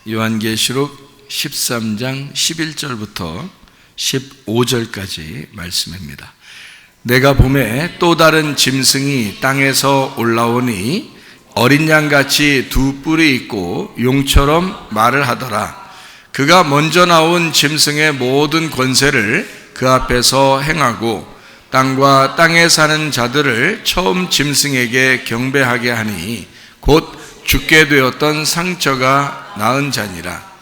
요한계시록 13장 11절부터 15절까지 말씀입니다. 내가 보매 또 다른 짐승이 땅에서 올라오니 어린 양같이 두 뿔이 있고 용처럼 말을 하더라. 그가 먼저 나온 짐승의 모든 권세를 그 앞에서 행하고 땅과 땅에 사는 자들을 처음 짐승에게 경배하게 하니 곧 죽게 되었던 상처가 나은 자니라.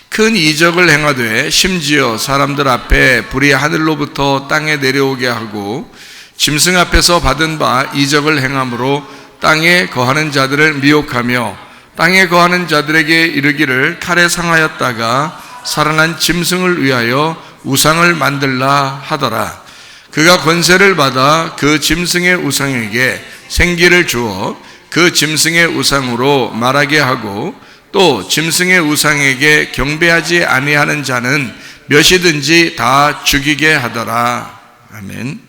큰 이적을 행하되 심지어 사람들 앞에 불이 하늘로부터 땅에 내려오게 하고 짐승 앞에서 받은 바 이적을 행함으로 땅에 거하는 자들을 미혹하며 땅에 거하는 자들에게 이르기를 칼에 상하였다가 살아난 짐승을 위하여 우상을 만들라 하더라. 그가 권세를 받아 그 짐승의 우상에게 생기를 주어 그 짐승의 우상으로 말하게 하고 또 짐승의 우상에게 경배하지 아니하는 자는 몇이든지 다 죽이게 하더라. 아멘.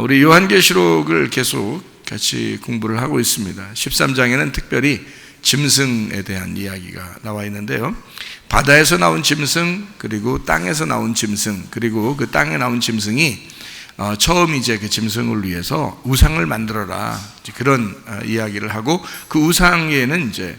우리 요한계시록을 계속 같이 공부를 하고 있습니다. 13장에는 특별히 짐승에 대한 이야기가 나와 있는데요. 바다에서 나온 짐승, 그리고 땅에서 나온 짐승, 그리고 그 땅에 나온 짐승이 처음 이제 그 짐승을 위해서 우상을 만들어라, 그런 이야기를 하고, 그 우상에는 이제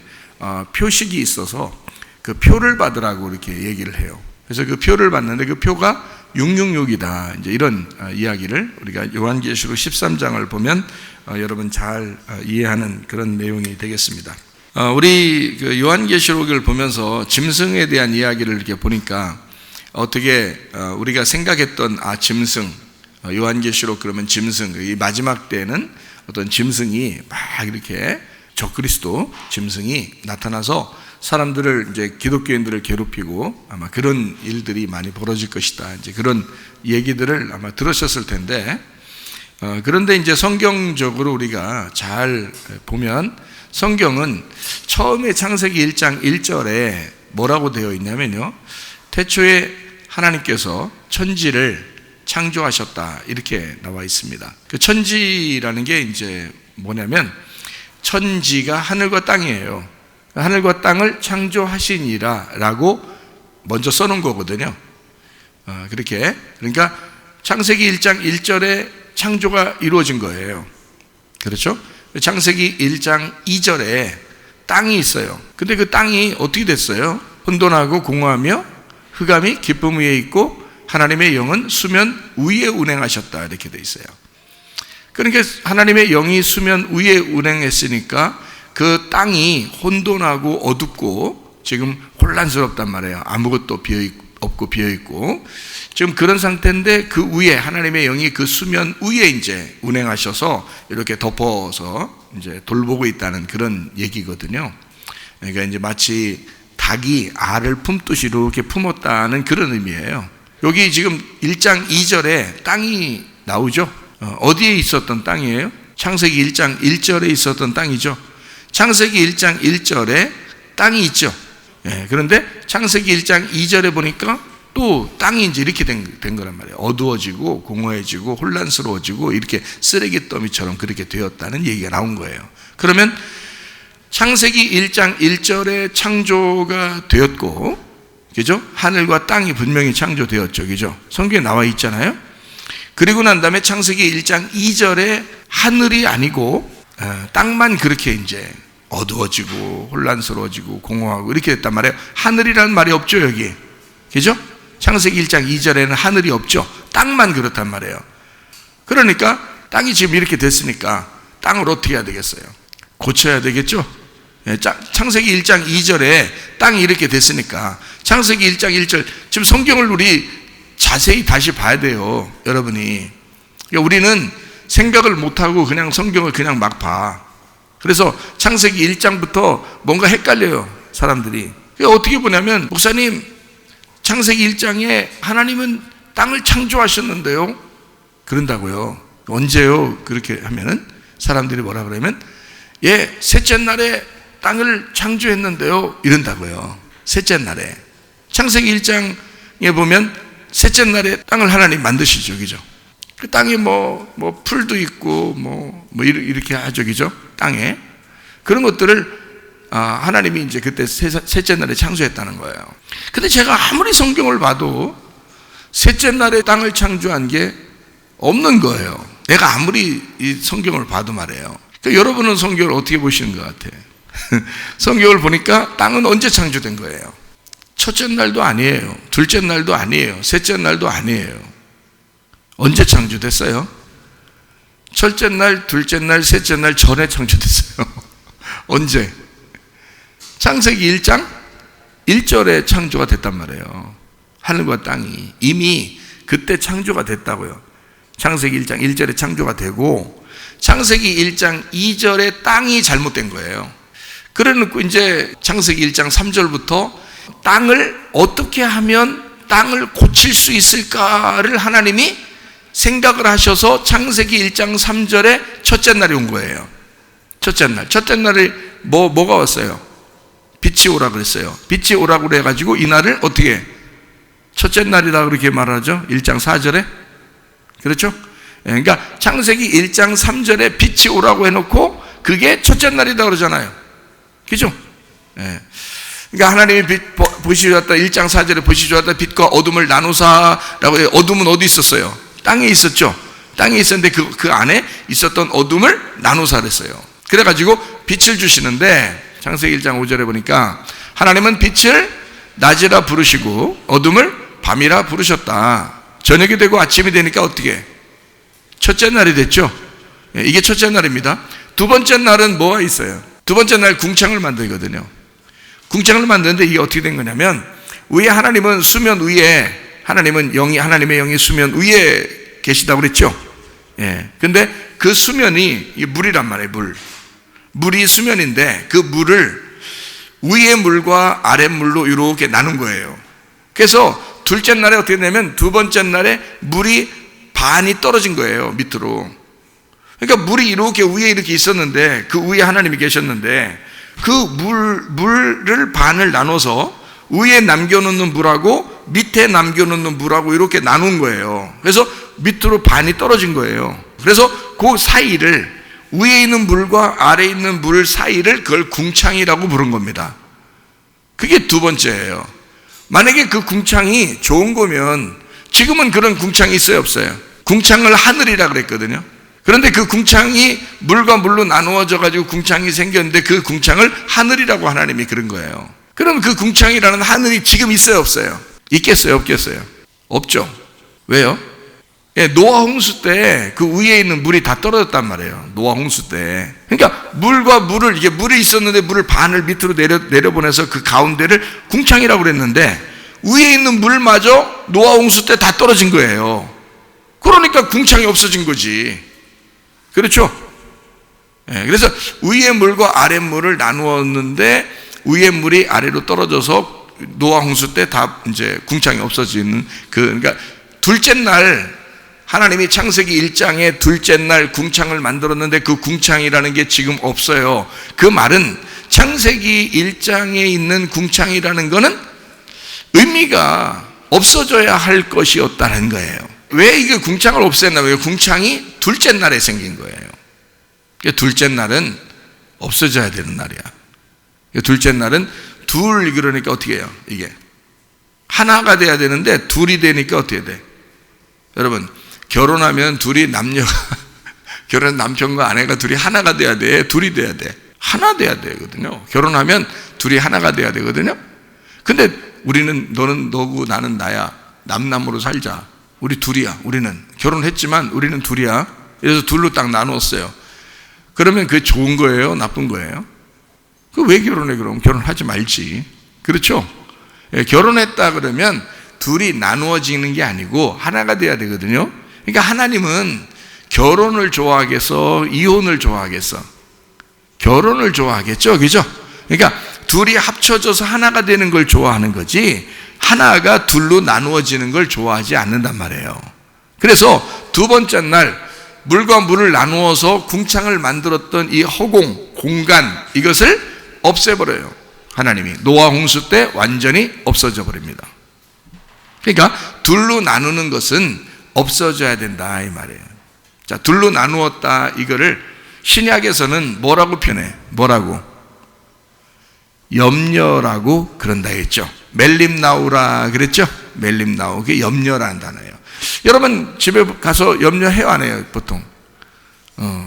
표식이 있어서 그 표를 받으라고 이렇게 얘기를 해요. 그래서 그 표를 받는데 그 표가 666이다. 이제 이런 이야기를 우리가 요한계시록 13장을 보면 여러분 잘 이해하는 그런 내용이 되겠습니다. 우리 그 요한계시록을 보면서 짐승에 대한 이야기를 이렇게 보니까 어떻게 우리가 생각했던 짐승, 요한계시록 그러면 짐승, 이 마지막 때에는 어떤 짐승이 막 이렇게 적그리스도 짐승이 나타나서 사람들을 이제 기독교인들을 괴롭히고 아마 그런 일들이 많이 벌어질 것이다. 이제 그런 얘기들을 아마 들으셨을 텐데, 그런데 이제 성경적으로 우리가 잘 보면 성경은 처음에 창세기 1장 1절에 뭐라고 되어 있냐면요, 태초에 하나님께서 천지를 창조하셨다, 이렇게 나와 있습니다. 그 천지라는 게 이제 뭐냐면 천지가 하늘과 땅이에요. 하늘과 땅을 창조하시니라 라고 먼저 써놓은 거거든요. 그렇게, 그러니까 창세기 1장 1절에 창조가 이루어진 거예요. 그렇죠? 창세기 1장 2절에 땅이 있어요. 근데 그 땅이 어떻게 됐어요? 혼돈하고 공허하며 흑암이 깊음 위에 있고 하나님의 영은 수면 위에 운행하셨다, 이렇게 돼 있어요. 그러니까 하나님의 영이 수면 위에 운행했으니까 그 땅이 혼돈하고 어둡고 지금 혼란스럽단 말이에요. 아무것도 없고 비어있고 지금 그런 상태인데, 그 위에 하나님의 영이 그 수면 위에 이제 운행하셔서 이렇게 덮어서 이제 돌보고 있다는 그런 얘기거든요. 그러니까 이제 마치 닭이 알을 품듯이 이렇게 품었다는 그런 의미예요. 여기 지금 1장 2절에 땅이 나오죠. 어디에 있었던 땅이에요? 창세기 1장 1절에 있었던 땅이죠. 창세기 1장 1절에 땅이 있죠. 그런데 창세기 1장 2절에 보니까 또 땅이 이제 이렇게 된 거란 말이에요. 어두워지고 공허해지고 혼란스러워지고 이렇게 쓰레기 더미처럼 그렇게 되었다는 얘기가 나온 거예요. 그러면 창세기 1장 1절에 창조가 되었고, 그죠? 하늘과 땅이 분명히 창조되었죠. 그죠? 성경에 나와 있잖아요. 그리고 난 다음에 창세기 1장 2절에 하늘이 아니고 땅만 그렇게 이제 어두워지고 혼란스러워지고 공허하고 이렇게 됐단 말이에요. 하늘이라는 말이 없죠, 여기. 그죠? 창세기 1장 2절에는 하늘이 없죠. 땅만 그렇단 말이에요. 그러니까 땅이 지금 이렇게 됐으니까 땅을 어떻게 해야 되겠어요? 고쳐야 되겠죠? 창세기 1장 2절에 땅이 이렇게 됐으니까 창세기 1장 1절, 지금 성경을 우리 자세히 다시 봐야 돼요, 여러분이. 그러니까 우리는 생각을 못하고 그냥 성경을 그냥 막 봐. 그래서 창세기 1장부터 뭔가 헷갈려요, 사람들이. 어떻게 보냐면, 목사님 창세기 1장에 하나님은 땅을 창조하셨는데요, 그런다고요. 언제요? 그렇게 하면은 사람들이 뭐라 그러면, 셋째 날에 땅을 창조했는데요, 이런다고요. 셋째 날에. 창세기 1장에 보면 셋째 날에 땅을 하나님 만드시죠, 그죠? 그 땅에 뭐 풀도 있고 뭐 이렇게 하죠, 그죠? 땅에 그런 것들을 하나님이 이제 그때 셋째 날에 창조했다는 거예요. 근데 제가 아무리 성경을 봐도 셋째 날에 땅을 창조한 게 없는 거예요. 내가 아무리 이 성경을 봐도 말이에요. 그러니까 여러분은 성경을 어떻게 보시는 것 같아? 성경을 보니까 땅은 언제 창조된 거예요? 첫째 날도 아니에요. 둘째 날도 아니에요. 셋째 날도 아니에요. 언제 창조됐어요? 첫째 날, 둘째 날, 셋째 날 전에 창조됐어요. 언제? 창세기 1장 1절에 창조가 됐단 말이에요. 하늘과 땅이 이미 그때 창조가 됐다고요. 창세기 1장 1절에 창조가 되고 창세기 1장 2절에 땅이 잘못된 거예요. 그래놓고 이제 창세기 1장 3절부터 땅을 어떻게 하면 땅을 고칠 수 있을까를 하나님이 생각을 하셔서 창세기 1장 3절에 첫째 날이 온 거예요. 첫째 날에 뭐가 왔어요? 빛이 오라 그랬어요. 빛이 오라고 그래가지고 이날을 어떻게 첫째 날이라 그렇게 말하죠? 1장 4절에. 그렇죠? 그러니까 창세기 1장 3절에 빛이 오라고 해놓고 그게 첫째 날이다 그러잖아요. 그죠? 그러니까 하나님이 빛이 좋았다. 1장 4절에 빛이 좋았다. 빛과 어둠을 나누사라고 해요. 어둠은 어디 있었어요? 땅에 있었죠. 땅에 있었는데 그 안에 있었던 어둠을 나누사 그랬어요. 그래가지고 빛을 주시는데 창세기 1장 5절에 보니까 하나님은 빛을 낮이라 부르시고 어둠을 밤이라 부르셨다. 저녁이 되고 아침이 되니까 어떻게? 첫째 날이 됐죠. 이게 첫째 날입니다. 두 번째 날은 뭐가 있어요? 두 번째 날 궁창을 만들거든요. 궁창을 만드는데 이게 어떻게 된 거냐면 위에 하나님은 수면 위에 하나님의 영이 수면 위에 계시다고 그랬죠. 근데 그 수면이 물이란 말이에요. 물이 수면인데 그 물을 위의 물과 아래 물로 이렇게 나눈 거예요. 그래서 둘째 날에 어떻게 되냐면 두 번째 날에 물이 반이 떨어진 거예요. 밑으로. 그러니까 물이 이렇게 위에 이렇게 있었는데 그 위에 하나님이 계셨는데 그 물을 반을 나눠서 위에 남겨놓는 물하고 밑에 남겨놓는 물하고 이렇게 나눈 거예요. 그래서 밑으로 반이 떨어진 거예요. 그래서 그 사이를 위에 있는 물과 아래에 있는 물 사이를 그걸 궁창이라고 부른 겁니다. 그게 두 번째예요. 만약에 그 궁창이 좋은 거면 지금은 그런 궁창이 있어요 없어요? 궁창을 하늘이라 그랬거든요. 그런데 그 궁창이 물과 물로 나누어져 가지고 궁창이 생겼는데 그 궁창을 하늘이라고 하나님이 그런 거예요. 그럼 그 궁창이라는 하늘이 지금 있어요 없어요? 있겠어요 없겠어요? 없죠. 왜요? 노아 홍수 때 그 위에 있는 물이 다 떨어졌단 말이에요. 노아 홍수 때. 그러니까 물과 물을 이게 물이 있었는데 물을 반을 밑으로 내려보내서 그 가운데를 궁창이라고 그랬는데 위에 있는 물마저 노아 홍수 때 다 떨어진 거예요. 그러니까 궁창이 없어진 거지. 그렇죠? 그래서 위에 물과 아래 물을 나누었는데 위에 물이 아래로 떨어져서 노아 홍수 때 다 이제 궁창이 없어지는 그러니까 둘째 날 하나님이 창세기 1장에 둘째 날 궁창을 만들었는데 그 궁창이라는 게 지금 없어요. 그 말은 창세기 1장에 있는 궁창이라는 거는 의미가 없어져야 할 것이었다는 거예요. 왜 이게 궁창을 없앴냐면 궁창이 둘째 날에 생긴 거예요. 둘째 날은 없어져야 되는 날이야. 둘째 날은 그러니까 어떻게 해요? 이게 하나가 돼야 되는데 둘이 되니까 어떻게 돼? 여러분 결혼하면 둘이 결혼 남편과 아내가 둘이 하나가 돼야 돼. 둘이 돼야 돼. 하나 돼야 되거든요. 결혼하면 둘이 하나가 돼야 되거든요. 근데 우리는 너는 너고 나는 나야. 남남으로 살자. 우리 둘이야. 우리는 결혼했지만 우리는 둘이야. 그래서 둘로 딱 나누었어요. 그러면 그게 좋은 거예요? 나쁜 거예요? 그 왜 결혼해 그럼? 결혼하지 말지. 그렇죠? 결혼했다 그러면 둘이 나누어지는 게 아니고 하나가 돼야 되거든요. 그러니까 하나님은 결혼을 좋아하겠어? 이혼을 좋아하겠어? 결혼을 좋아하겠죠? 그죠? 그러니까 둘이 합쳐져서 하나가 되는 걸 좋아하는 거지 하나가 둘로 나누어지는 걸 좋아하지 않는단 말이에요. 그래서 두 번째 날 물과 물을 나누어서 궁창을 만들었던 이 허공, 공간 이것을 없애버려요. 하나님이 노아 홍수 때 완전히 없어져 버립니다. 그러니까 둘로 나누는 것은 없어져야 된다 이 말이에요. 자, 둘로 나누었다 이거를 신약에서는 뭐라고 표현해? 뭐라고? 염려라고 그런다 했죠. 멜림나우라 그랬죠. 멜림나우, 그게 염려라는 단어예요. 여러분 집에 가서 염려해요 안 해요? 보통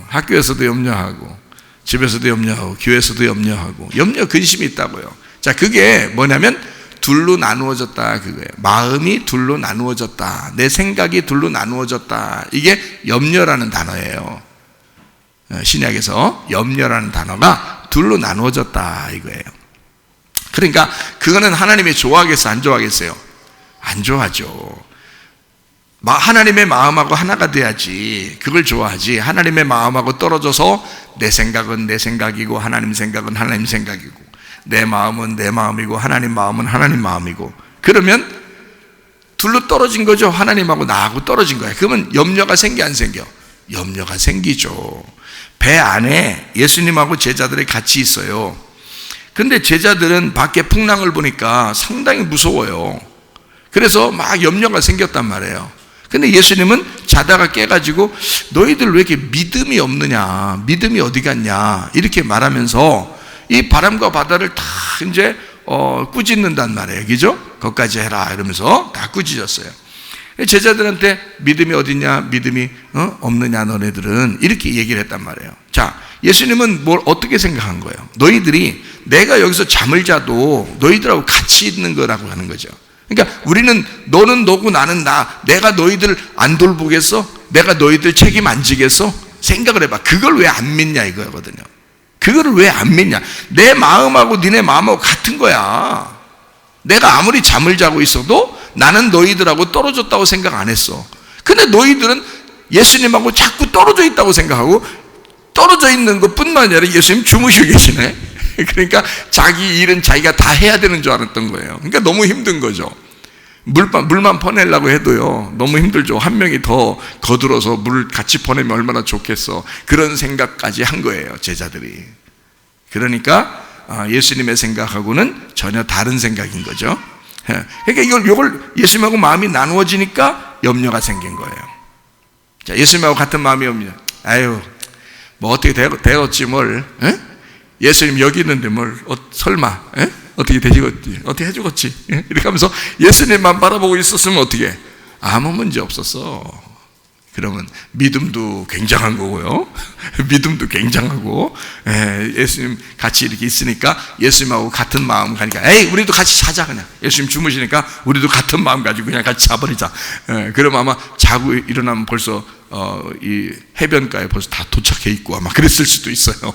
학교에서도 염려하고 집에서도 염려하고 교회에서도 염려하고 염려 근심이 있다고요. 자, 그게 뭐냐면 둘로 나누어졌다 그거예요. 마음이 둘로 나누어졌다, 내 생각이 둘로 나누어졌다, 이게 염려라는 단어예요. 신약에서 염려라는 단어가 둘로 나누어졌다 이거예요. 그러니까 그거는 하나님이 좋아하겠어요, 안 좋아하겠어요? 안 좋아하죠. 하나님의 마음하고 하나가 돼야지 그걸 좋아하지, 하나님의 마음하고 떨어져서 내 생각은 내 생각이고 하나님 생각은 하나님 생각이고 내 마음은 내 마음이고 하나님 마음은 하나님 마음이고, 그러면 둘로 떨어진 거죠. 하나님하고 나하고 떨어진 거예요. 그러면 염려가 생겨 안 생겨? 염려가 생기죠. 배 안에 예수님하고 제자들이 같이 있어요. 근데 제자들은 밖에 풍랑을 보니까 상당히 무서워요. 그래서 막 염려가 생겼단 말이에요. 근데 예수님은 자다가 깨가지고 너희들 왜 이렇게 믿음이 없느냐, 믿음이 어디 갔냐 이렇게 말하면서 이 바람과 바다를 다 이제 꾸짖는단 말이에요. 그죠? 거기까지 해라 이러면서 다 꾸짖었어요. 제자들한테 믿음이 어딨냐, 믿음이 없느냐 너네들은, 이렇게 얘기를 했단 말이에요. 자, 예수님은 뭘 어떻게 생각한 거예요? 너희들이 내가 여기서 잠을 자도 너희들하고 같이 있는 거라고 하는 거죠. 그러니까 우리는 너는 너고 나는 나, 내가 너희들 안 돌보겠어? 내가 너희들 책임 안 지겠어? 생각을 해봐. 그걸 왜 안 믿냐 이거거든요. 그거를 왜 안 믿냐? 내 마음하고 니네 마음하고 같은 거야. 내가 아무리 잠을 자고 있어도 나는 너희들하고 떨어졌다고 생각 안 했어. 근데 너희들은 예수님하고 자꾸 떨어져 있다고 생각하고, 떨어져 있는 것뿐만 아니라 예수님 주무시고 계시네. 그러니까 자기 일은 자기가 다 해야 되는 줄 알았던 거예요. 그러니까 너무 힘든 거죠. 물만 퍼내려고 해도요 너무 힘들죠. 한 명이 더 거들어서 물 같이 퍼내면 얼마나 좋겠어. 그런 생각까지 한 거예요, 제자들이. 그러니까 예수님의 생각하고는 전혀 다른 생각인 거죠. 그러니까 이걸 예수님하고 마음이 나누어지니까 염려가 생긴 거예요. 자, 예수님하고 같은 마음이 옵니다. 아유, 뭐 어떻게 되었지 뭘? 에? 예수님 여기 있는데 뭘 설마 어떻게 되지겠지? 어떻게 해주겠지? 이렇게 하면서 예수님만 바라보고 있었으면 어떻게? 아무 문제 없었어. 그러면 믿음도 굉장한 거고요. 믿음도 굉장하고, 예수님 같이 이렇게 있으니까 예수님하고 같은 마음 가니까, 에이 우리도 같이 자자 그냥. 예수님 주무시니까 우리도 같은 마음 가지고 그냥 같이 자버리자. 그럼 아마 자고 일어나면 벌써 이 해변가에 벌써 다 도착해 있고 아마 그랬을 수도 있어요.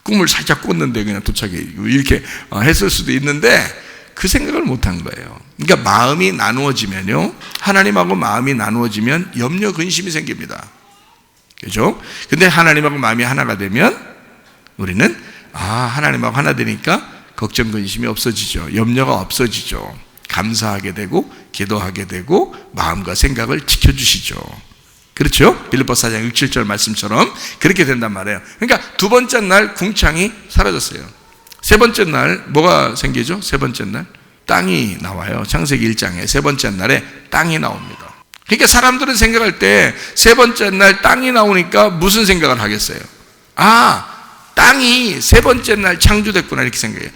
꿈을 살짝 꿨는데 그냥 도착해 이렇게 했을 수도 있는데 그 생각을 못한 거예요. 그러니까 마음이 나누어지면요, 하나님하고 마음이 나누어지면 염려 근심이 생깁니다. 그죠? 근데 하나님하고 마음이 하나가 되면 우리는 하나님하고 하나 되니까 걱정 근심이 없어지죠. 염려가 없어지죠. 감사하게 되고 기도하게 되고 마음과 생각을 지켜주시죠. 그렇죠? 빌립보서 4장 6, 7절 말씀처럼 그렇게 된단 말이에요. 그러니까 두 번째 날 궁창이 사라졌어요. 세 번째 날 뭐가 생기죠? 세 번째 날 땅이 나와요. 창세기 1장에 세 번째 날에 땅이 나옵니다. 그러니까 사람들은 생각할 때 세 번째 날 땅이 나오니까 무슨 생각을 하겠어요? 땅이 세 번째 날 창조됐구나 이렇게 생각해요.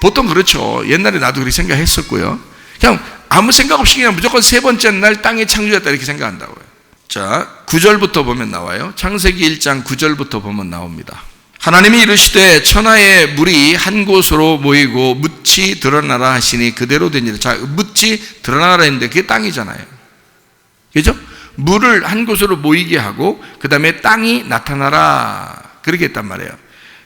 보통 그렇죠. 옛날에 나도 그렇게 생각했었고요. 그냥 아무 생각 없이 그냥 무조건 세 번째 날 땅이 창조됐다 이렇게 생각한다고요. 자, 9절부터 보면 나와요. 창세기 1장 9절부터 보면 나옵니다. 하나님이 이르시되 천하의 물이 한 곳으로 모이고 묻이 드러나라 하시니 그대로 되니라. 자, 묻이 드러나라 했는데 그게 땅이잖아요. 그죠? 물을 한 곳으로 모이게 하고 그 다음에 땅이 나타나라 그렇게 했단 말이에요.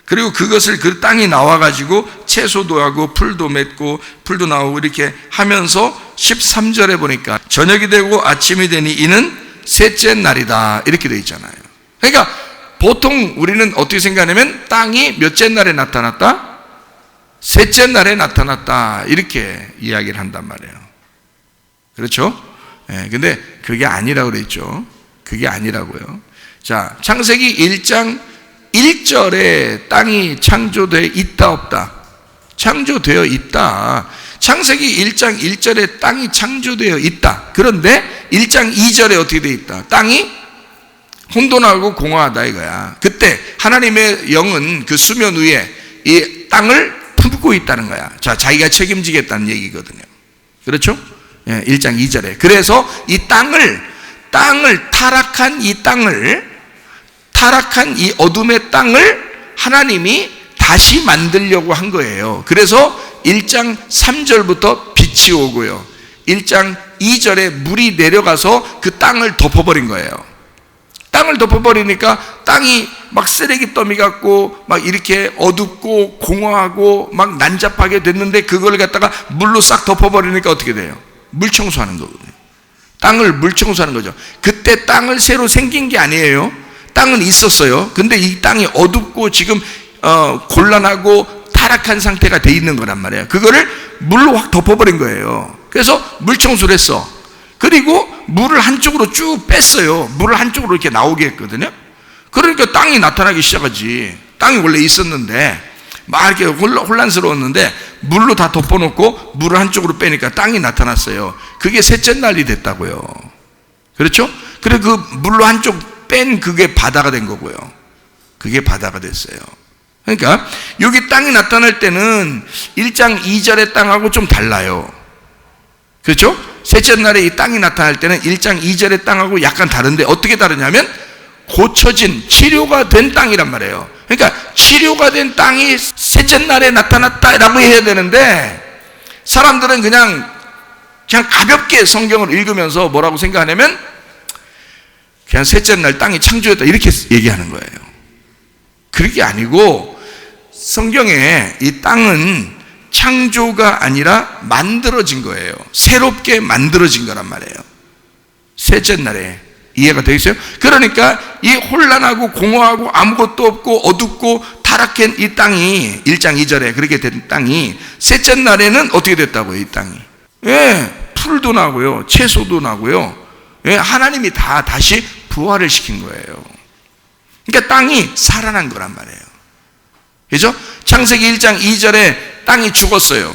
그리고 그것을 그 땅이 나와가지고 채소도 하고 풀도 맺고 풀도 나오고 이렇게 하면서 13절에 보니까 저녁이 되고 아침이 되니 이는 셋째 날이다 이렇게 되어 있잖아요. 그러니까 보통 우리는 어떻게 생각하냐면 땅이 몇째 날에 나타났다? 셋째 날에 나타났다 이렇게 이야기를 한단 말이에요. 그렇죠? 근데 그게 아니라고 그랬죠. 그게 아니라고요. 자, 창세기 1장 1절에 땅이 창조되어 있다 없다? 창조되어 있다. 창세기 1장 1절에 땅이 창조되어 있다. 그런데 1장 2절에 어떻게 되어 있다? 땅이 혼돈하고 공허하다 이거야. 그때 하나님의 영은 그 수면 위에 이 땅을 품고 있다는 거야. 자, 자기가 책임지겠다는 얘기거든요. 그렇죠? 1장 2절에. 그래서 이 땅을 타락한 이 어둠의 땅을 하나님이 다시 만들려고 한 거예요. 그래서 1장 3절부터 빛이 오고요. 1장 2절에 물이 내려가서 그 땅을 덮어버린 거예요. 땅을 덮어버리니까 땅이 막 쓰레기 더미 같고 막 이렇게 어둡고 공허하고 막 난잡하게 됐는데, 그걸 갖다가 물로 싹 덮어버리니까 어떻게 돼요? 물 청소하는 거거든요. 땅을 물 청소하는 거죠. 그때 땅을 새로 생긴 게 아니에요. 땅은 있었어요. 근데 이 땅이 어둡고 지금 곤란하고 타락한 상태가 돼 있는 거란 말이에요. 그거를 물로 확 덮어버린 거예요. 그래서 물 청소를 했어. 그리고 물을 한쪽으로 쭉 뺐어요. 물을 한쪽으로 이렇게 나오게 했거든요. 그러니까 땅이 나타나기 시작하지. 땅이 원래 있었는데 막 이렇게 혼란스러웠는데 물로 다 덮어놓고 물을 한쪽으로 빼니까 땅이 나타났어요. 그게 셋째 날이 됐다고요. 그렇죠? 그래, 그 물로 한쪽 뺀 그게 바다가 된 거고요. 그게 바다가 됐어요. 그러니까 여기 땅이 나타날 때는 1장 2절의 땅하고 좀 달라요. 그렇죠? 셋째 날에 이 땅이 나타날 때는 1장 2절의 땅하고 약간 다른데, 어떻게 다르냐면 고쳐진, 치료가 된 땅이란 말이에요. 그러니까 치료가 된 땅이 셋째 날에 나타났다라고 해야 되는데, 사람들은 그냥 가볍게 성경을 읽으면서 뭐라고 생각하냐면 그냥 셋째 날 땅이 창조했다 이렇게 얘기하는 거예요. 그게 아니고 성경에 이 땅은 창조가 아니라 만들어진 거예요. 새롭게 만들어진 거란 말이에요. 셋째 날에. 이해가 되겠어요? 그러니까 이 혼란하고 공허하고 아무것도 없고 어둡고 타락한 이 땅이 1장 2절에 그렇게 된 땅이 셋째 날에는 어떻게 됐다고요? 이 땅이 풀도 나고요, 채소도 나고요, 하나님이 다 다시 부활을 시킨 거예요. 그러니까 땅이 살아난 거란 말이에요. 그죠? 창세기 1장 2절에 땅이 죽었어요.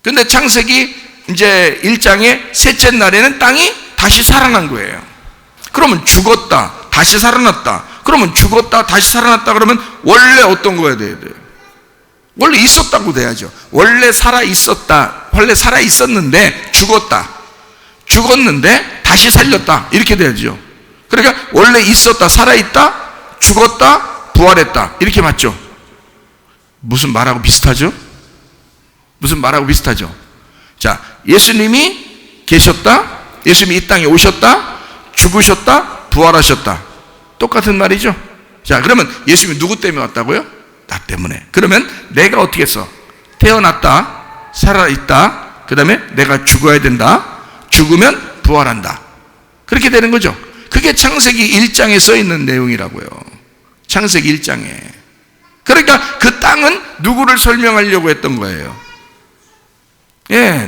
근데 창세기 이제 1장의 셋째 날에는 땅이 다시 살아난 거예요. 그러면 죽었다, 다시 살아났다. 그러면 죽었다, 다시 살아났다. 그러면 원래 어떤 거야 돼야 돼요? 원래 있었다고 돼야죠. 원래 살아 있었다. 원래 살아 있었는데 죽었다. 죽었는데 다시 살렸다. 이렇게 돼야죠. 그러니까 원래 있었다, 살아 있다, 죽었다, 부활했다. 이렇게 맞죠? 무슨 말하고 비슷하죠? 무슨 말하고 비슷하죠? 자, 예수님이 계셨다, 예수님이 이 땅에 오셨다, 죽으셨다, 부활하셨다. 똑같은 말이죠? 자, 그러면 예수님이 누구 때문에 왔다고요? 나 때문에. 그러면 내가 어떻게 했어? 태어났다, 살아있다, 그 다음에 내가 죽어야 된다, 죽으면 부활한다. 그렇게 되는 거죠. 그게 창세기 1장에 써 있는 내용이라고요. 창세기 1장에. 그러니까 그 땅은 누구를 설명하려고 했던 거예요?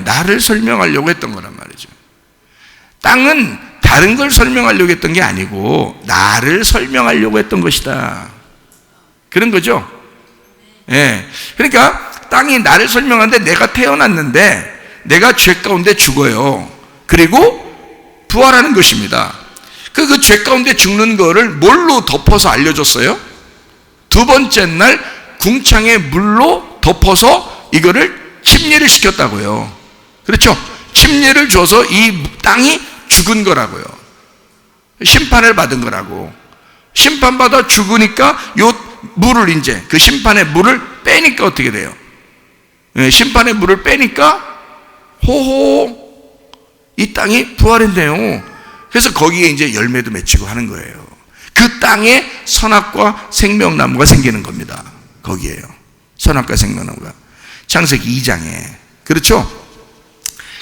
나를 설명하려고 했던 거란 말이죠. 땅은 다른 걸 설명하려고 했던 게 아니고 나를 설명하려고 했던 것이다. 그런 거죠. 그러니까 땅이 나를 설명하는데, 내가 태어났는데 내가 죄 가운데 죽어요. 그리고 부활하는 것입니다. 그 죄 가운데 죽는 거를 뭘로 덮어서 알려줬어요? 두 번째 날 궁창에 물로 덮어서 이거를 침례를 시켰다고요. 그렇죠? 침례를 줘서 이 땅이 죽은 거라고요. 심판을 받은 거라고. 심판받아 죽으니까 요 물을 이제 그 심판의 물을 빼니까 어떻게 돼요? 심판의 물을 빼니까 호호 이 땅이 부활했네요. 그래서 거기에 이제 열매도 맺히고 하는 거예요. 그 땅에 선악과 생명나무가 생기는 겁니다. 거기에요. 선악과 생명나무가. 창세기 2장에. 그렇죠?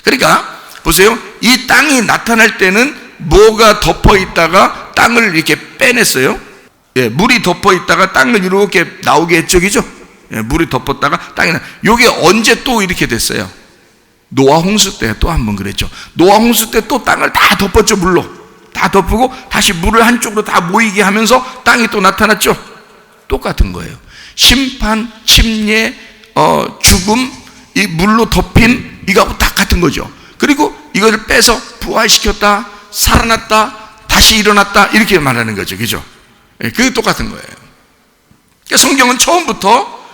그러니까 보세요. 이 땅이 나타날 때는 뭐가 덮어 있다가 땅을 이렇게 빼냈어요. 물이 덮어 있다가 땅을 이렇게 나오게 했죠. 그죠? 물이 덮었다가 땅이 요게 언제 또 이렇게 됐어요? 노아 홍수 때 또 한 번 그랬죠. 노아 홍수 때 또 땅을 다 덮었죠. 물로 다 덮고 다시 물을 한쪽으로 다 모이게 하면서 땅이 또 나타났죠. 똑같은 거예요. 심판, 침례, 죽음, 이 물로 덮인 이거하고 딱 같은 거죠. 그리고 이거를 빼서 부활시켰다, 살아났다, 다시 일어났다 이렇게 말하는 거죠. 그죠? 그게 똑같은 거예요. 그러니까 성경은 처음부터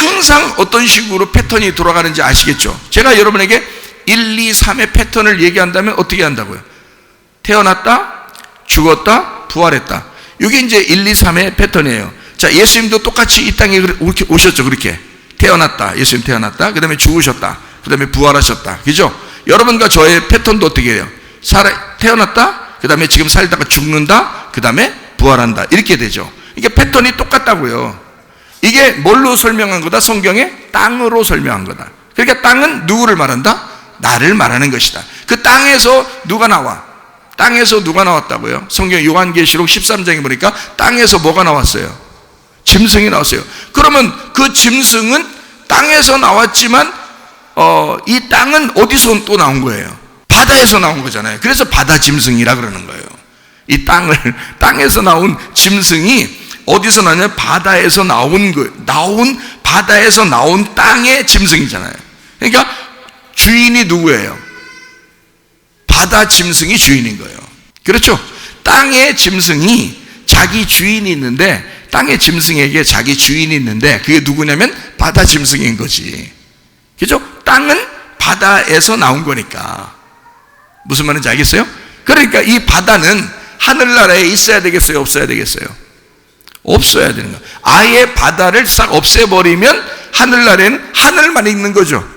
항상 어떤 식으로 패턴이 돌아가는지 아시겠죠? 제가 여러분에게 1, 2, 3의 패턴을 얘기한다면 어떻게 한다고요? 태어났다, 죽었다, 부활했다. 이게 이제 1, 2, 3의 패턴이에요. 자, 예수님도 똑같이 이 땅에 이렇게 오셨죠. 그렇게 태어났다, 예수님 태어났다, 그 다음에 죽으셨다, 그 다음에 부활하셨다. 그죠? 여러분과 저의 패턴도 어떻게 해요? 태어났다, 그 다음에 지금 살다가 죽는다, 그 다음에 부활한다. 이렇게 되죠. 이게 패턴이 똑같다고요. 이게 뭘로 설명한 거다? 성경에 땅으로 설명한 거다. 그러니까 땅은 누구를 말한다? 나를 말하는 것이다. 그 땅에서 누가 나와? 땅에서 누가 나왔다고요? 성경 요한계시록 13장에 보니까 땅에서 뭐가 나왔어요? 짐승이 나왔어요. 그러면 그 짐승은 땅에서 나왔지만 이 땅은 어디서 또 나온 거예요? 바다에서 나온 거잖아요. 그래서 바다 짐승이라 그러는 거예요. 이 땅에서 나온 짐승이 어디서 나냐? 바다에서 나온 바다에서 나온 땅의 짐승이잖아요. 그러니까 주인이 누구예요? 바다 짐승이 주인인 거예요. 그렇죠? 땅의 짐승이 자기 주인이 있는데, 땅의 짐승에게 자기 주인이 있는데, 그게 누구냐면 바다 짐승인 거지. 그죠? 땅은 바다에서 나온 거니까. 무슨 말인지 알겠어요? 그러니까 이 바다는 하늘나라에 있어야 되겠어요? 없어야 되겠어요? 없어야 되는 거예요. 아예 바다를 싹 없애버리면 하늘나라에는 하늘만 있는 거죠.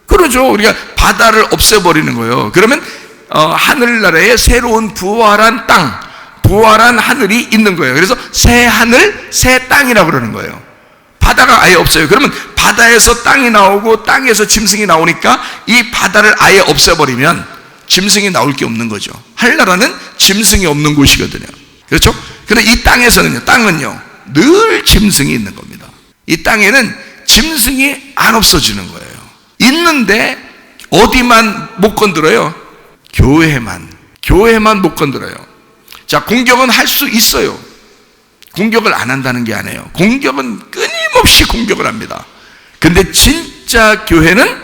그러죠. 우리가 바다를 없애버리는 거예요. 그러면 하늘나라에 새로운 부활한 땅, 부활한 하늘이 있는 거예요. 그래서 새 하늘, 새 땅이라고 그러는 거예요. 바다가 아예 없어요. 그러면 바다에서 땅이 나오고 땅에서 짐승이 나오니까 이 바다를 아예 없애버리면 짐승이 나올 게 없는 거죠. 하늘나라는 짐승이 없는 곳이거든요. 그렇죠? 그런데 이 땅에서는요, 땅은요, 늘 짐승이 있는 겁니다. 이 땅에는 짐승이 안 없어지는 거예요. 있는데 어디만 못 건드려요? 교회만 못 건드려요. 자, 공격은 할 수 있어요. 공격을 안 한다는 게 아니에요. 공격은 끊임없이 공격을 합니다. 근데 진짜 교회는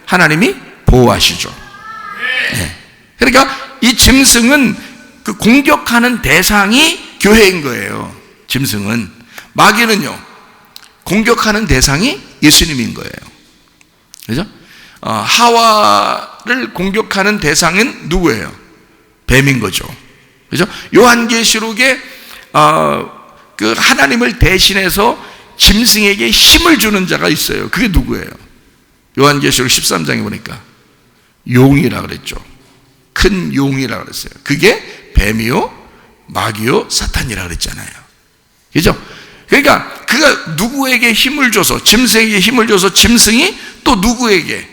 하나님이 보호하시죠. 네. 그러니까 이 짐승은 그 공격하는 대상이 교회인 거예요. 짐승은. 마귀는요, 공격하는 대상이 예수님인 거예요. 그죠? 하와를 공격하는 대상은 누구예요? 뱀인 거죠. 그죠? 요한계시록에 그 하나님을 대신해서 짐승에게 힘을 주는 자가 있어요. 그게 누구예요? 요한계시록 13장에 보니까 용이라 그랬죠. 큰 용이라 그랬어요. 그게 뱀이요, 마귀요, 사탄이라 그랬잖아요. 그죠? 그러니까 그가 누구에게 힘을 줘서, 짐승에게 힘을 줘서 짐승이 또 누구에게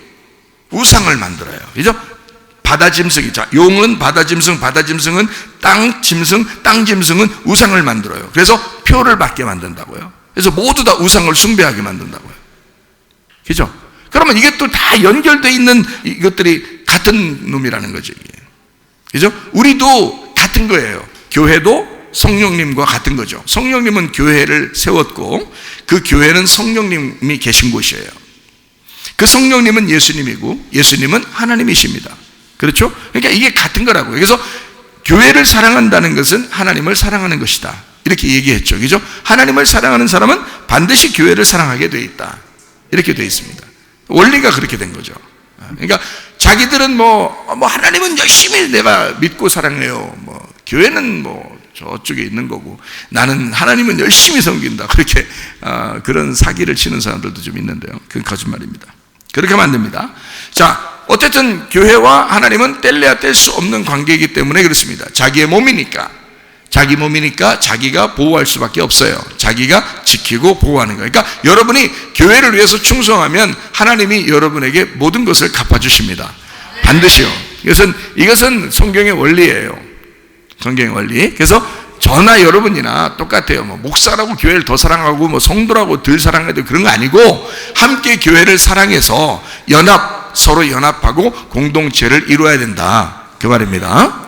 우상을 만들어요. 그죠? 바다 짐승이, 자, 용은 바다 짐승, 바다 짐승은 땅 짐승은 우상을 만들어요. 그래서 표를 받게 만든다고요. 그래서 모두 다 우상을 숭배하게 만든다고요. 그죠? 그러면 이게 또 다 연결되어 있는 이것들이 같은 놈이라는 거죠. 그죠? 우리도 같은 거예요. 교회도 성령님과 같은 거죠. 성령님은 교회를 세웠고 그 교회는 성령님이 계신 곳이에요. 그 성령님은 예수님이고 예수님은 하나님이십니다. 그렇죠? 그러니까 이게 같은 거라고요. 그래서 교회를 사랑한다는 것은 하나님을 사랑하는 것이다. 이렇게 얘기했죠. 그죠? 하나님을 사랑하는 사람은 반드시 교회를 사랑하게 되어 있다. 이렇게 되어 있습니다. 원리가 그렇게 된 거죠. 그러니까 자기들은 하나님은 열심히 내가 믿고 사랑해요. 교회는 저쪽에 있는 거고 나는 하나님은 열심히 섬긴다. 그렇게 그런 사기를 치는 사람들도 좀 있는데요. 그건 거짓말입니다. 그렇게 하면 안 됩니다. 자, 어쨌든 교회와 하나님은 뗄래야 뗄 수 없는 관계이기 때문에 그렇습니다. 자기의 몸이니까 자기가 보호할 수밖에 없어요. 자기가 지키고 보호하는 거예요. 그러니까 여러분이 교회를 위해서 충성하면 하나님이 여러분에게 모든 것을 갚아주십니다. 반드시요. 이것은 성경의 원리예요. 성경의 원리. 그래서 저나 여러분이나 똑같아요. 목사라고 교회를 더 사랑하고 성도라고 덜 사랑해도 그런 거 아니고 함께 교회를 사랑해서 서로 연합하고 공동체를 이루어야 된다. 그 말입니다.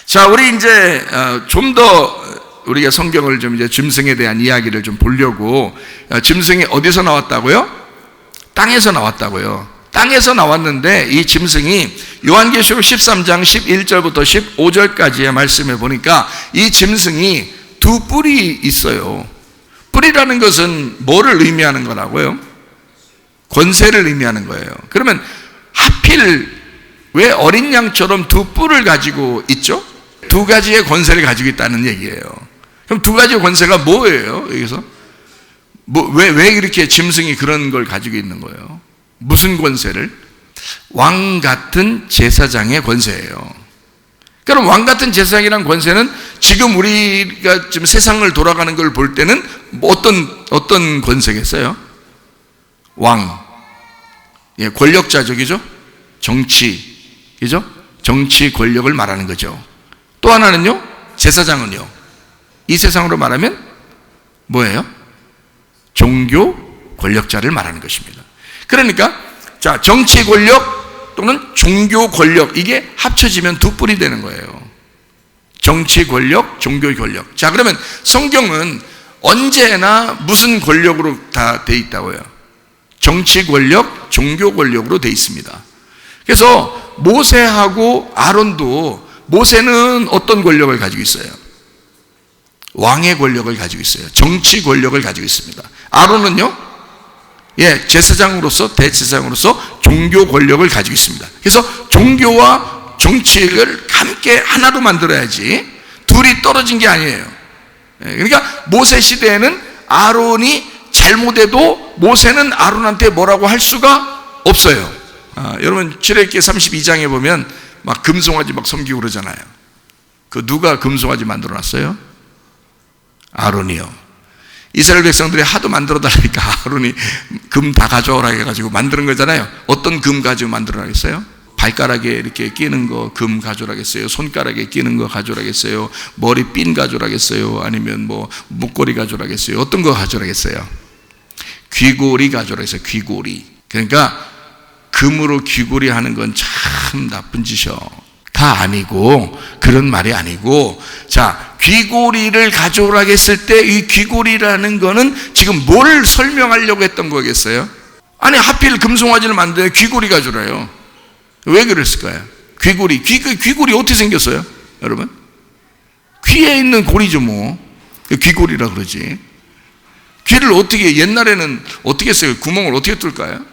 자, 우리 이제 좀 더 우리가 성경을 좀 이제 짐승에 대한 이야기를 좀 보려고, 짐승이 어디서 나왔다고요? 땅에서 나왔다고요. 땅에서 나왔는데 이 짐승이 요한계시록 13장 11절부터 15절까지의 말씀을 보니까 이 짐승이 두 뿔이 있어요. 뿔이 뿔이라는 것은 뭐를 의미하는 거라고요? 권세를 의미하는 거예요. 그러면 하필 왜 어린 양처럼 두 뿔을 가지고 있죠? 두 가지의 권세를 가지고 있다는 얘기예요. 그럼 두 가지의 권세가 뭐예요? 여기서 왜 이렇게 짐승이 그런 걸 가지고 있는 거예요? 무슨 권세를? 왕 같은 제사장의 권세예요. 그럼 왕 같은 제사장이란 권세는 지금 우리가 지금 세상을 돌아가는 걸 볼 때는 어떤 권세겠어요? 왕, 예, 권력자적이죠? 정치, 그죠? 정치 권력을 말하는 거죠. 또 하나는요, 제사장은요, 이 세상으로 말하면 뭐예요? 종교 권력자를 말하는 것입니다. 그러니까 자, 정치 권력 또는 종교 권력, 이게 합쳐지면 두 뿔이 되는 거예요. 정치 권력, 종교 권력. 자, 그러면 성경은 언제나 무슨 권력으로 다 돼 있다고요? 정치 권력, 종교 권력으로 돼 있습니다. 그래서 모세하고 아론도, 모세는 어떤 권력을 가지고 있어요? 왕의 권력을 가지고 있어요. 정치 권력을 가지고 있습니다. 아론은요, 예, 제사장으로서, 대제사장으로서 종교 권력을 가지고 있습니다. 그래서 종교와 정치를 함께 하나로 만들어야지 둘이 떨어진 게 아니에요. 그러니까 모세 시대에는 아론이 잘못해도 모세는 아론한테 뭐라고 할 수가 없어요. 여러분 출애굽기 32장에 보면 막 금송아지 막 섬기고 그러잖아요. 그 누가 금송아지 만들어 놨어요? 아론이요. 이스라엘 백성들이 하도 만들어 달라니까 아론이 금 다 가져오라 해가지고 만드는 거잖아요. 어떤 금 가지고 만들어 놨어요? 발가락에 이렇게 끼는 거 금 가져라겠어요? 손가락에 끼는 거 가져라겠어요? 머리 핀 가져라겠어요? 아니면 뭐 목걸이 가져라겠어요? 어떤 거 가져라겠어요? 귀고리 가져라겠어요. 귀고리. 그러니까 금으로 귀고리 하는 건 참 나쁜 짓이요. 다 아니고, 그런 말이 아니고, 자, 귀고리를 가져오라 했을 때 이 귀고리라는 거는 지금 뭘 설명하려고 했던 거겠어요? 아니 하필 금송아지를 만드는 귀고리 가져라요. 왜 그랬을까요? 귀고리, 귀고리 어떻게 생겼어요? 여러분, 귀에 있는 고리죠 뭐. 귀고리라 그러지. 귀를 어떻게, 옛날에는 어떻게 했어요? 구멍을 어떻게 뚫을까요?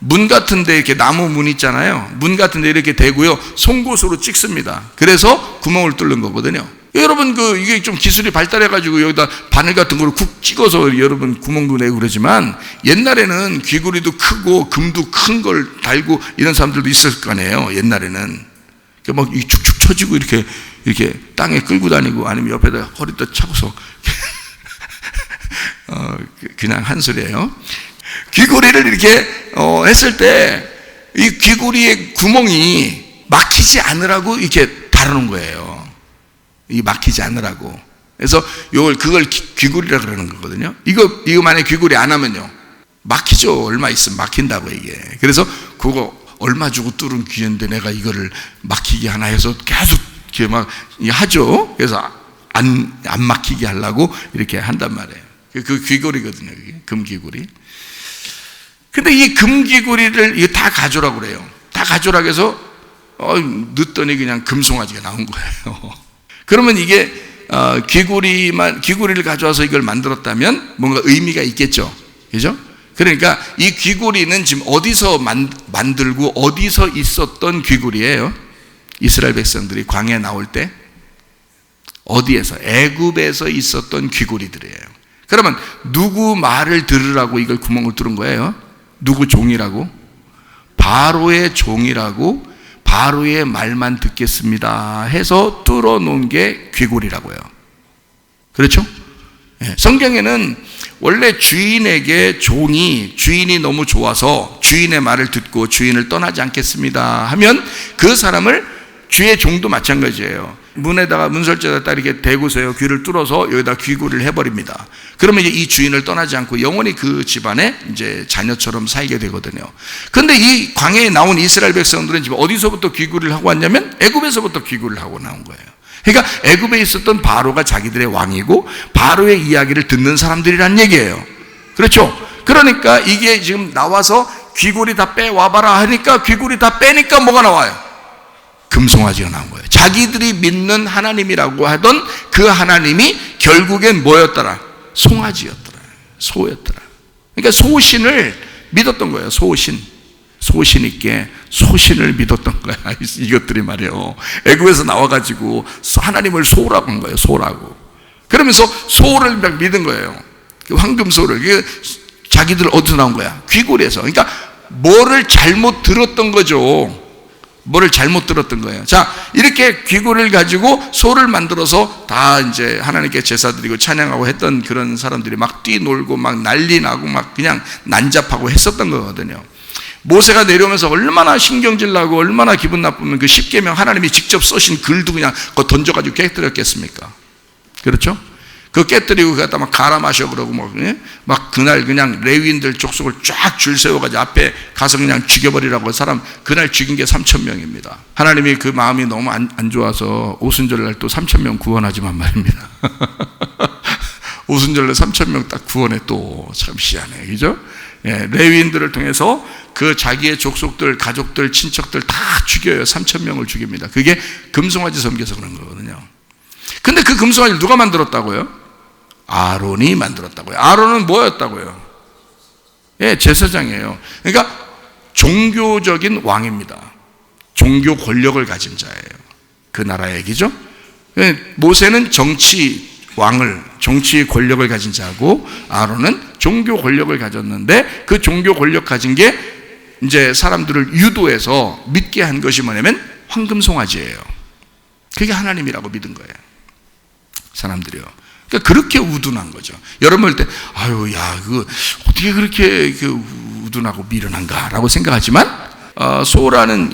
문 같은 데 이렇게 나무 문 있잖아요. 문 같은 데 이렇게 대고요, 송곳으로 찍습니다. 그래서 구멍을 뚫는 거거든요. 여러분, 이게 좀 기술이 발달해가지고 여기다 바늘 같은 거를 쿡 찍어서 여러분 구멍도 내고 그러지만, 옛날에는 귀고리도 크고 금도 큰 걸 달고 이런 사람들도 있었을 거 아니에요. 옛날에는 막 축축 처지고 이렇게 땅에 끌고 다니고, 아니면 옆에다 허리도 차고서 그냥 한 소리예요. 귀고리를 이렇게 했을 때 이 귀고리의 구멍이 막히지 않으라고 이렇게 달아놓은 거예요. 이 막히지 않으라고. 그래서 그걸 귀고리라 그러는 거거든요. 이거 만약에 귀고리 안 하면요, 막히죠. 얼마 있으면 막힌다고 이게. 그래서 그거 얼마 주고 뚫은 귀인데 내가 이거를 막히게 하나 해서 계속 이렇게 막 하죠. 그래서 안 막히게 하려고 이렇게 한단 말이에요. 그 귀고리거든요. 금귀고리. 근데 이 금귀고리를 이거 다 가져라고 그래요. 다 가져라고 해서 넣었더니 그냥 금송아지가 나온 거예요. 그러면 이게 귀고리를 가져와서 이걸 만들었다면 뭔가 의미가 있겠죠. 그죠? 그러니까 이 귀고리는 지금 어디서 만들고 어디서 있었던 귀고리예요? 이스라엘 백성들이 광야에 나올 때 어디에서? 애굽에서 있었던 귀고리들이에요. 그러면 누구 말을 들으라고 이걸 구멍을 뚫은 거예요? 누구 종이라고? 바로의 종이라고, 바로의 말만 듣겠습니다 해서 뚫어놓은 게 귀고리라고요. 그렇죠? 성경에는 원래 주인에게 주인이 너무 좋아서 주인의 말을 듣고 주인을 떠나지 않겠습니다 하면 그 사람을, 주의 종도 마찬가지예요. 문에다가 문설주에다 이렇게 대고서요, 귀를 뚫어서 여기다 귀고리를 해버립니다. 그러면 이제 이 주인을 떠나지 않고 영원히 그 집안에 이제 자녀처럼 살게 되거든요. 근데 이 광야에 나온 이스라엘 백성들은 지금 어디서부터 귀고리를 하고 왔냐면 애굽에서부터 귀고리를 하고 나온 거예요. 그러니까 애굽에 있었던 바로가 자기들의 왕이고 바로의 이야기를 듣는 사람들이란 얘기예요. 그렇죠? 그러니까 이게 지금 나와서 귀고리 다 빼와봐라 하니까, 귀고리 다 빼니까 뭐가 나와요? 금송아지가 나온 거예요. 자기들이 믿는 하나님이라고 하던 그 하나님이 결국엔 뭐였더라? 송아지였더라. 소였더라. 그러니까 소신을 믿었던 거예요. 소신 있게 소신을 믿었던 거야. 이것들이 말이에요. 애굽에서 나와가지고 하나님을 소라고 한 거예요. 소라고. 그러면서 소를 막 믿은 거예요. 황금소를. 자기들 어디서 나온 거야? 귀골에서. 그러니까 뭐를 잘못 들었던 거죠. 뭐를 잘못 들었던 거예요. 자, 이렇게 귀골을 가지고 소를 만들어서 다 이제 하나님께 제사 드리고 찬양하고 했던 그런 사람들이 막 뛰놀고 막 난리 나고 막 그냥 난잡하고 했었던 거거든요. 모세가 내려오면서 얼마나 신경질 나고 얼마나 기분 나쁘면 그 십계명 하나님이 직접 써신 글도 그냥 그거 던져가지고 깨뜨렸겠습니까? 그렇죠? 그거 깨뜨리고 그거 갖다 막 갈아 마셔 그러고 막 그날 그냥 레위인들 족속을 쫙 줄 세워가지고 앞에 가서 그냥 죽여버리라고 사람 그날 죽인 게 3,000명입니다. 하나님이 그 마음이 너무 안 좋아서 오순절날 또 3,000명 구원하지만 말입니다. 오순절날 3,000명 딱 구원해 또 참 희한해, 그죠? 예, 레위인들을 통해서 그 자기의 족속들, 가족들, 친척들 다 죽여요. 3,000명을 죽입니다. 그게 금송아지 섬겨서 그런 거거든요. 근데 그 금송아지를 누가 만들었다고요? 아론이 만들었다고요. 아론은 뭐였다고요? 예, 제사장이에요. 그러니까 종교적인 왕입니다. 종교 권력을 가진 자예요. 그 나라 얘기죠. 모세는 정치 권력을 가진 자고 아론은 종교 권력을 가졌는데 그 종교 권력 가진 게 이제 사람들을 유도해서 믿게 한 것이 뭐냐면 황금송아지예요. 그게 하나님이라고 믿은 거예요. 사람들이요. 그러니까 그렇게 우둔한 거죠. 여러분 볼 때, 아유, 야, 그 어떻게 그렇게 우둔하고 미련한가라고 생각하지만, 소라는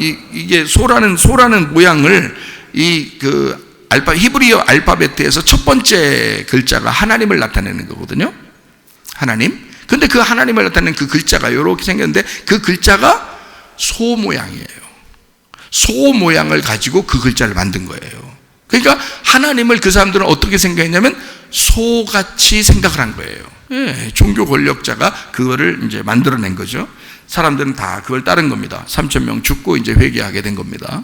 모양을 히브리어 알파벳에서 첫 번째 글자가 하나님을 나타내는 거거든요. 하나님. 근데 그 하나님을 나타내는 그 글자가 이렇게 생겼는데 그 글자가 소 모양이에요. 소 모양을 가지고 그 글자를 만든 거예요. 그러니까 하나님을 그 사람들은 어떻게 생각했냐면 소같이 생각을 한 거예요. 예, 종교 권력자가 그거를 이제 만들어낸 거죠. 사람들은 다 그걸 따른 겁니다. 3,000명 죽고 이제 회개하게 된 겁니다.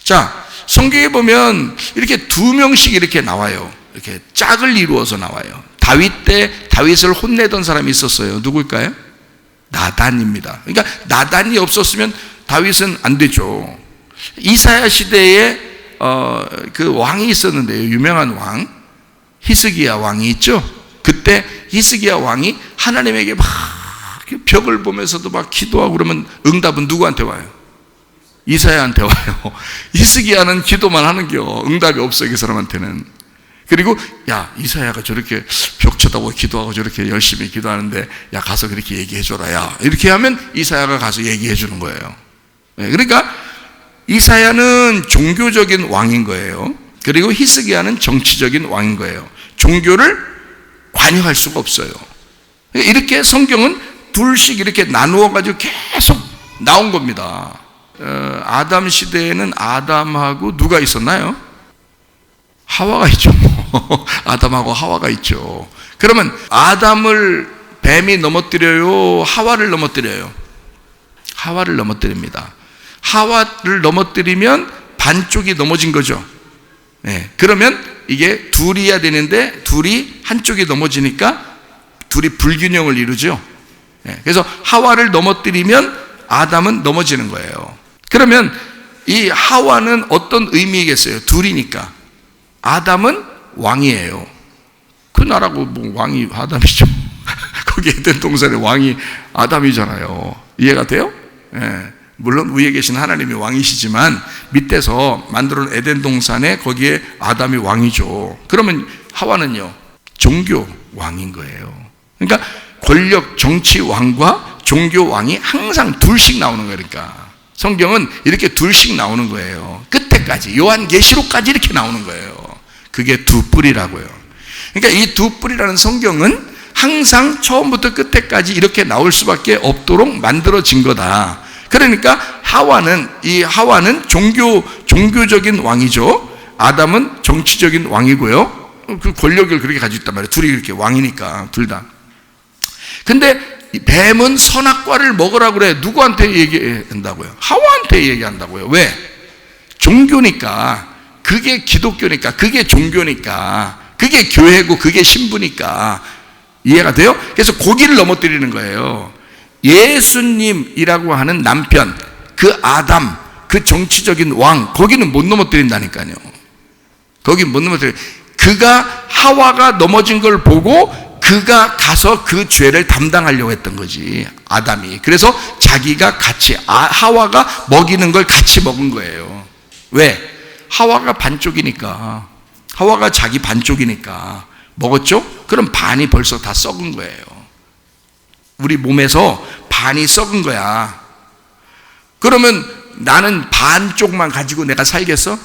자, 성경에 보면 이렇게 2명씩 이렇게 나와요. 이렇게 짝을 이루어서 나와요. 다윗 때 다윗을 혼내던 사람이 있었어요. 누굴까요? 나단입니다. 그러니까 나단이 없었으면 다윗은 안 되죠. 이사야 시대에 그 왕이 있었는데요. 유명한 왕 히스기야 왕이 있죠. 그때 히스기야 왕이 하나님에게 막 벽을 보면서도 막 기도하고 그러면 응답은 누구한테 와요? 이사야한테 와요. 히스기야는 기도만 하는겨. 응답이 없어요, 그 사람한테는. 그리고 야, 이사야가 저렇게 벽 쳐다보고 기도하고 저렇게 열심히 기도하는데 야, 가서 그렇게 얘기해줘라. 야, 이렇게 하면 이사야가 가서 얘기해주는 거예요. 그러니까 이사야는 종교적인 왕인 거예요. 그리고 히스기야는 정치적인 왕인 거예요. 종교를 관여할 수가 없어요. 이렇게 성경은 둘씩 이렇게 나누어 가지고 계속 나온 겁니다. 아담 시대에는 아담하고 누가 있었나요? 하와가 있죠. 아담하고 하와가 있죠. 그러면 아담을 뱀이 넘어뜨려요? 하와를 넘어뜨려요? 하와를 넘어뜨립니다. 하와를 넘어뜨리면 반쪽이 넘어진 거죠. 네, 그러면 이게 둘이야 되는데 둘이 한쪽이 넘어지니까 둘이 불균형을 이루죠. 네, 그래서 하와를 넘어뜨리면 아담은 넘어지는 거예요. 그러면 이 하와는 어떤 의미겠어요? 둘이니까. 아담은 왕이에요. 그 나라고 뭐 왕이 아담이죠. 거기 에덴 동산의 왕이 아담이잖아요. 이해가 돼요? 네. 물론 위에 계신 하나님이 왕이시지만 밑에서 만들어놓은 에덴 동산에 거기에 아담이 왕이죠. 그러면 하와는요, 종교 왕인 거예요. 그러니까 권력 정치 왕과 종교 왕이 항상 둘씩 나오는 거니까 성경은 이렇게 둘씩 나오는 거예요. 끝에까지 요한계시록까지 이렇게 나오는 거예요. 그게 두 뿔이라고요. 그러니까 이 두 뿔이라는 성경은 항상 처음부터 끝에까지 이렇게 나올 수밖에 없도록 만들어진 거다. 그러니까 하와는 종교적인 왕이죠. 아담은 정치적인 왕이고요. 그 권력을 그렇게 가지고 있단 말이에요. 둘이 이렇게 왕이니까 둘 다. 근데 뱀은 선악과를 먹으라고 그래. 누구한테 얘기한다고요? 하와한테 얘기한다고요. 왜? 종교니까. 그게 기독교니까. 그게 종교니까. 그게 교회고 그게 신부니까. 이해가 돼요? 그래서 고기를 넘어뜨리는 거예요. 예수님이라고 하는 남편, 그 아담, 그 정치적인 왕, 거기는 못 넘어뜨린다니까요. 거기 못 넘어뜨려. 그가 하와가 넘어진 걸 보고 그가 가서 그 죄를 담당하려고 했던 거지, 아담이. 그래서 자기가 같이, 하와가 먹이는 걸 같이 먹은 거예요. 왜? 하와가 반쪽이니까, 하와가 자기 반쪽이니까 먹었죠? 그럼 반이 벌써 다 썩은 거예요. 우리 몸에서 반이 썩은 거야. 그러면 나는 반쪽만 가지고 내가 살겠어?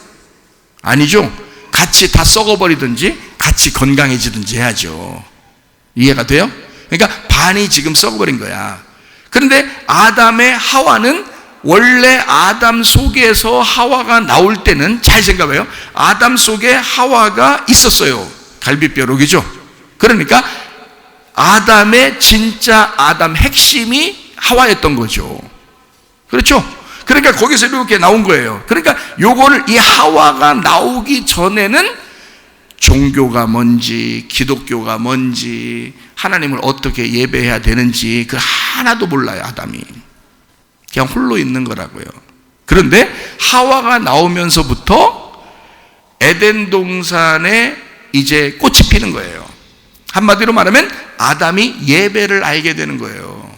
아니죠. 같이 다 썩어버리든지 같이 건강해지든지 해야죠. 이해가 돼요? 그러니까 반이 지금 썩어버린 거야. 그런데 아담의 하와는 원래 아담 속에서 하와가 나올 때는, 잘 생각해요. 아담 속에 하와가 있었어요. 갈비뼈록이죠. 그러니까 아담의 진짜 아담 핵심이 하와였던 거죠. 그렇죠? 그러니까 거기서 이렇게 나온 거예요. 그러니까 요거를, 이 하와가 나오기 전에는 종교가 뭔지, 기독교가 뭔지, 하나님을 어떻게 예배해야 되는지 그 하나도 몰라요. 아담이 그냥 홀로 있는 거라고요. 그런데 하와가 나오면서부터 에덴 동산에 이제 꽃이 피는 거예요. 한마디로 말하면 아담이 예배를 알게 되는 거예요.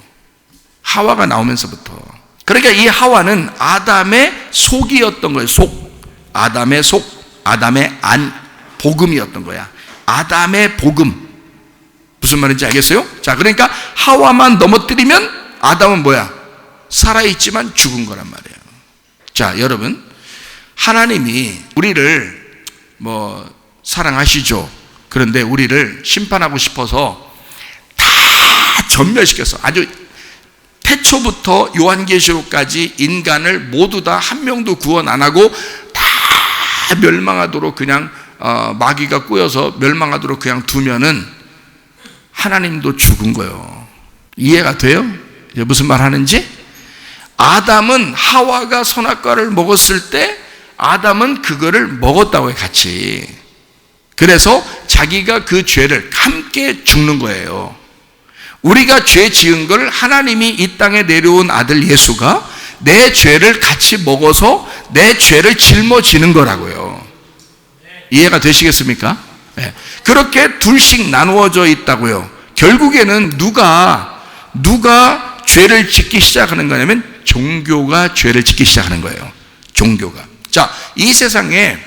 하와가 나오면서부터. 그러니까 이 하와는 아담의 속이었던 거예요. 속. 아담의 속, 아담의 안, 복음이었던 거야. 아담의 복음. 무슨 말인지 알겠어요? 자, 그러니까 하와만 넘어뜨리면 아담은 뭐야? 살아있지만 죽은 거란 말이에요. 자, 여러분, 하나님이 우리를 사랑하시죠. 그런데 우리를 심판하고 싶어서 다 전멸시켰어. 아주 태초부터 요한계시록까지 인간을 모두 다 한 명도 구원 안 하고 다 멸망하도록 그냥 마귀가 꾸여서 멸망하도록 그냥 두면은 하나님도 죽은 거예요. 이해가 돼요? 무슨 말 하는지? 아담은 하와가 선악과를 먹었을 때 아담은 그거를 먹었다고 해요, 같이. 그래서 자기가 그 죄를 함께 죽는 거예요. 우리가 죄 지은 걸 하나님이 이 땅에 내려온 아들 예수가 내 죄를 같이 먹어서 내 죄를 짊어지는 거라고요. 이해가 되시겠습니까? 네. 그렇게 둘씩 나누어져 있다고요. 결국에는 누가 죄를 짓기 시작하는 거냐면 종교가 죄를 짓기 시작하는 거예요. 종교가. 자, 이 세상에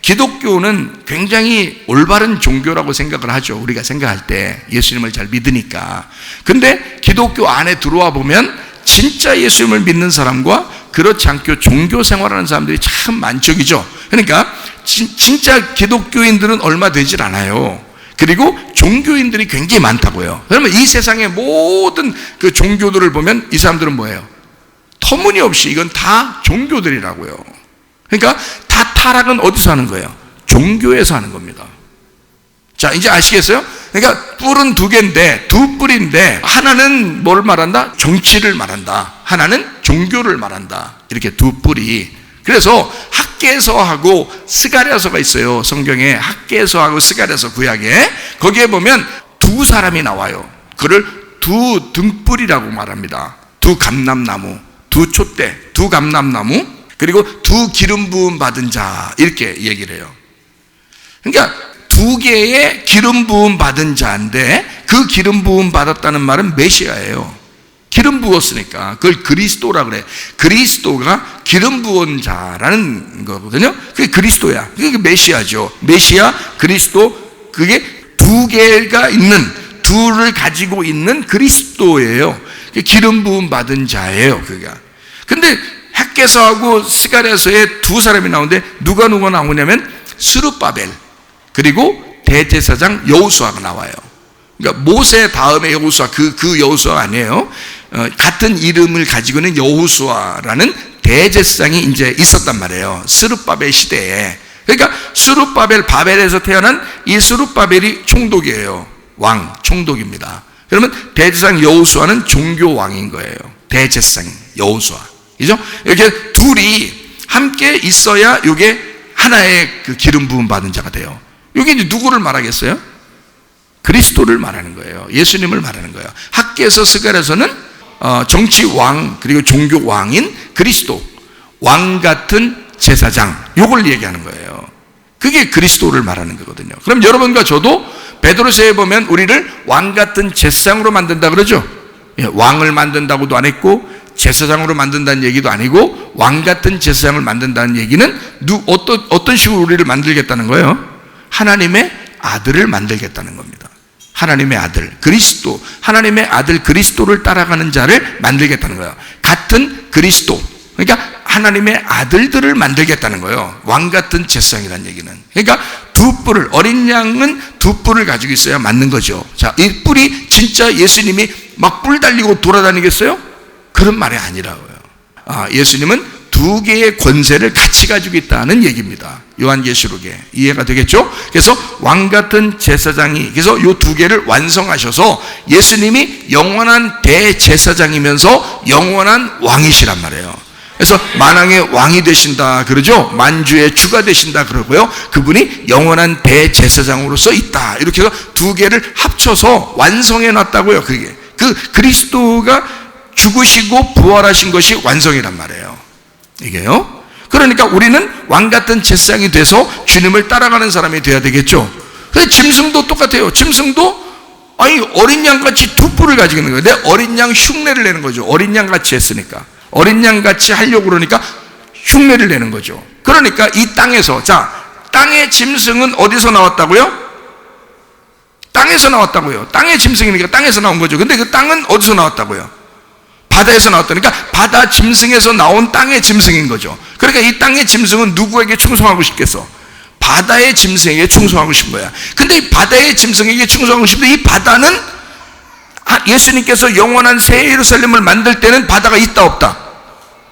기독교는 굉장히 올바른 종교라고 생각을 하죠. 우리가 생각할 때 예수님을 잘 믿으니까. 근데 기독교 안에 들어와 보면 진짜 예수님을 믿는 사람과 그렇지 않고 종교 생활하는 사람들이 참 많죠. 그러니까 진짜 기독교인들은 얼마 되질 않아요. 그리고 종교인들이 굉장히 많다고요. 그러면 이 세상의 모든 그 종교들을 보면 이 사람들은 뭐예요? 터무니없이 이건 다 종교들이라고요. 그러니까 다 타락은 어디서 하는 거예요? 종교에서 하는 겁니다. 자, 이제 아시겠어요? 그러니까 뿔은 두 개인데, 두 뿔인데, 하나는 뭘 말한다? 정치를 말한다. 하나는 종교를 말한다. 이렇게 두 뿔이. 그래서 학개서하고 스가랴서가 있어요. 성경에 학개서하고 스가랴서 구약에. 거기에 보면 두 사람이 나와요. 그를 두 등불이라고 말합니다. 두 감람나무, 두 촛대, 두 감람나무, 그리고 두 기름 부음 받은 자, 이렇게 얘기를 해요. 그러니까 두 개의 기름 부음 받은 자인데 그 기름 부음 받았다는 말은 메시아예요. 기름 부었으니까 그걸 그리스도라 그래. 그리스도가 기름 부은 자라는 거거든요. 그게 그리스도야. 그게 메시아죠. 메시아, 그리스도, 그게 두 개가 있는, 둘을 가지고 있는 그리스도예요. 기름 부음 받은 자예요, 그가. 근데 학개서하고 스가랴서에 두 사람이 나오는데 누가 나오냐면 스룹바벨 그리고 대제사장 여호수아가 나와요. 그러니까 모세 다음에 여호수아, 그 여호수아 아니에요. 같은 이름을 가지고 있는 여호수아라는 대제사장이 이제 있었단 말이에요. 스룹바벨 시대에. 그러니까 스룹바벨, 바벨에서 태어난 이 스룹바벨이 총독이에요. 왕, 총독입니다. 그러면 대제사장 여호수아는 종교 왕인 거예요. 대제사장 여호수아. 그죠? 이렇게 둘이 함께 있어야 이게 하나의 그 기름 부음 받은 자가 돼요. 이게 이제 누구를 말하겠어요? 그리스도를 말하는 거예요. 예수님을 말하는 거예요. 학계에서 스갈에서는 정치 왕 그리고 종교 왕인 그리스도, 왕 같은 제사장, 요걸 얘기하는 거예요. 그게 그리스도를 말하는 거거든요. 그럼 여러분과 저도 베드로서에 보면 우리를 왕 같은 제사장으로 만든다 그러죠. 왕을 만든다고도 안 했고 제사장으로 만든다는 얘기도 아니고 왕 같은 제사장을 만든다는 얘기는 어떤 식으로 우리를 만들겠다는 거예요? 하나님의 아들을 만들겠다는 겁니다. 하나님의 아들 그리스도, 하나님의 아들 그리스도를 따라가는 자를 만들겠다는 거예요. 같은 그리스도, 그러니까 하나님의 아들들을 만들겠다는 거예요. 왕 같은 제사장이라는 얘기는. 그러니까 두 뿔을, 어린 양은 두 뿔을 가지고 있어야 맞는 거죠. 자, 이 뿔이 진짜 예수님이 막 뿔 달리고 돌아다니겠어요? 그런 말이 아니라고요. 예수님은 두 개의 권세를 같이 가지고 있다는 얘기입니다. 요한계시록에. 이해가 되겠죠? 그래서 왕 같은 제사장이, 그래서 이 두 개를 완성하셔서 예수님이 영원한 대제사장이면서 영원한 왕이시란 말이에요. 그래서 만왕의 왕이 되신다 그러죠. 만주의 주가 되신다 그러고요. 그분이 영원한 대제사장으로서 있다. 이렇게 해서 두 개를 합쳐서 완성해 놨다고요. 그게 그 그리스도가 죽으시고 부활하신 것이 완성이란 말이에요. 이게요. 그러니까 우리는 왕 같은 제사장이 돼서 주님을 따라가는 사람이 돼야 되겠죠. 그래서 짐승도 똑같아요. 짐승도 어린 양같이 두 뿔을 가지고 있는 거예요. 내 어린 양 흉내를 내는 거죠. 어린 양같이 했으니까. 어린 양같이 하려고 그러니까 흉내를 내는 거죠. 그러니까 이 땅에서, 자, 땅의 짐승은 어디서 나왔다고요? 땅에서 나왔다고요. 땅의 짐승이니까 땅에서 나온 거죠. 근데 그 땅은 어디서 나왔다고요? 바다에서 나왔다니까 바다 짐승에서 나온 땅의 짐승인 거죠. 그러니까 이 땅의 짐승은 누구에게 충성하고 싶겠어? 바다의 짐승에게 충성하고 싶은 거야. 근데 이 바다의 짐승에게 충성하고 싶은데 이 바다는 예수님께서 영원한 새 예루살렘을 만들 때는 바다가 있다 없다?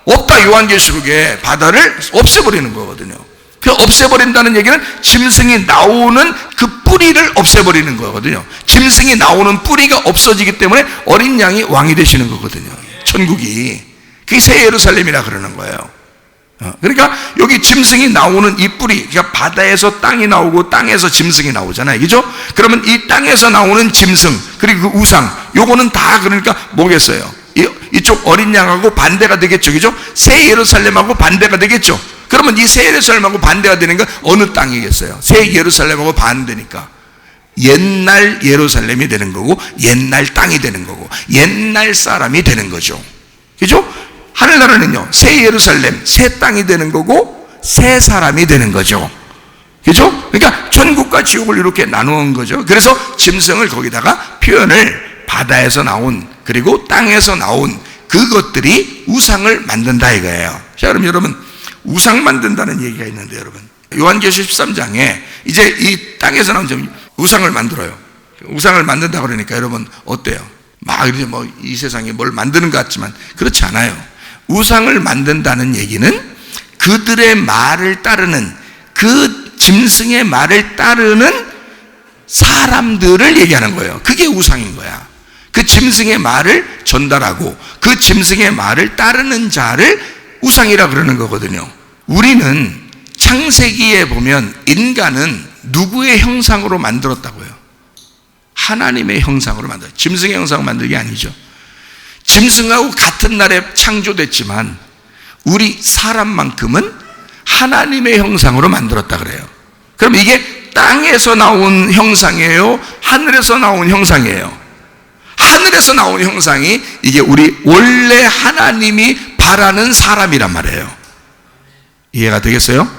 없다. 요한계시록에 바다를 없애버리는 거거든요. 그 없애버린다는 얘기는 짐승이 나오는 그 뿌리를 없애버리는 거거든요. 짐승이 나오는 뿌리가 없어지기 때문에 어린 양이 왕이 되시는 거거든요. 천국이. 그게 새 예루살렘이라 그러는 거예요. 그러니까 여기 짐승이 나오는 이 뿌리, 그러니까 바다에서 땅이 나오고 땅에서 짐승이 나오잖아요. 그죠? 그러면 이 땅에서 나오는 짐승, 그리고 그 우상, 요거는 다 그러니까 뭐겠어요? 이쪽 어린 양하고 반대가 되겠죠. 그죠? 새 예루살렘하고 반대가 되겠죠. 그러면 이 새 예루살렘하고 반대가 되는 건 어느 땅이겠어요? 새 예루살렘하고 반대니까 옛날 예루살렘이 되는 거고 옛날 땅이 되는 거고 옛날 사람이 되는 거죠. 그죠? 하늘나라는요, 새 예루살렘, 새 땅이 되는 거고 새 사람이 되는 거죠. 그죠? 그러니까 천국과 지옥을 이렇게 나누는 거죠. 그래서 짐승을 거기다가 표현을 바다에서 나온 그리고 땅에서 나온 그것들이 우상을 만든다 이거예요. 자, 그럼 여러분, 우상 만든다는 얘기가 있는데, 여러분, 요한계시록 13장에 이제 이 땅에서 나온 우상을 만들어요. 우상을 만든다 그러니까 여러분 어때요? 막 이제 뭐 이 세상에 뭘 만드는 것 같지만 그렇지 않아요. 우상을 만든다는 얘기는 그들의 말을 따르는, 그 짐승의 말을 따르는 사람들을 얘기하는 거예요. 그게 우상인 거야. 그 짐승의 말을 전달하고 그 짐승의 말을 따르는 자를 우상이라 그러는 거거든요. 우리는 창세기에 보면 인간은 누구의 형상으로 만들었다고요? 하나님의 형상으로 만들어요. 짐승의 형상으로 만든 게 아니죠. 짐승하고 같은 날에 창조됐지만 우리 사람만큼은 하나님의 형상으로 만들었다 그래요. 그럼 이게 땅에서 나온 형상이에요? 하늘에서 나온 형상이에요? 하늘에서 나온 형상이 이게 우리 원래 하나님이 바라는 사람이란 말이에요. 이해가 되겠어요?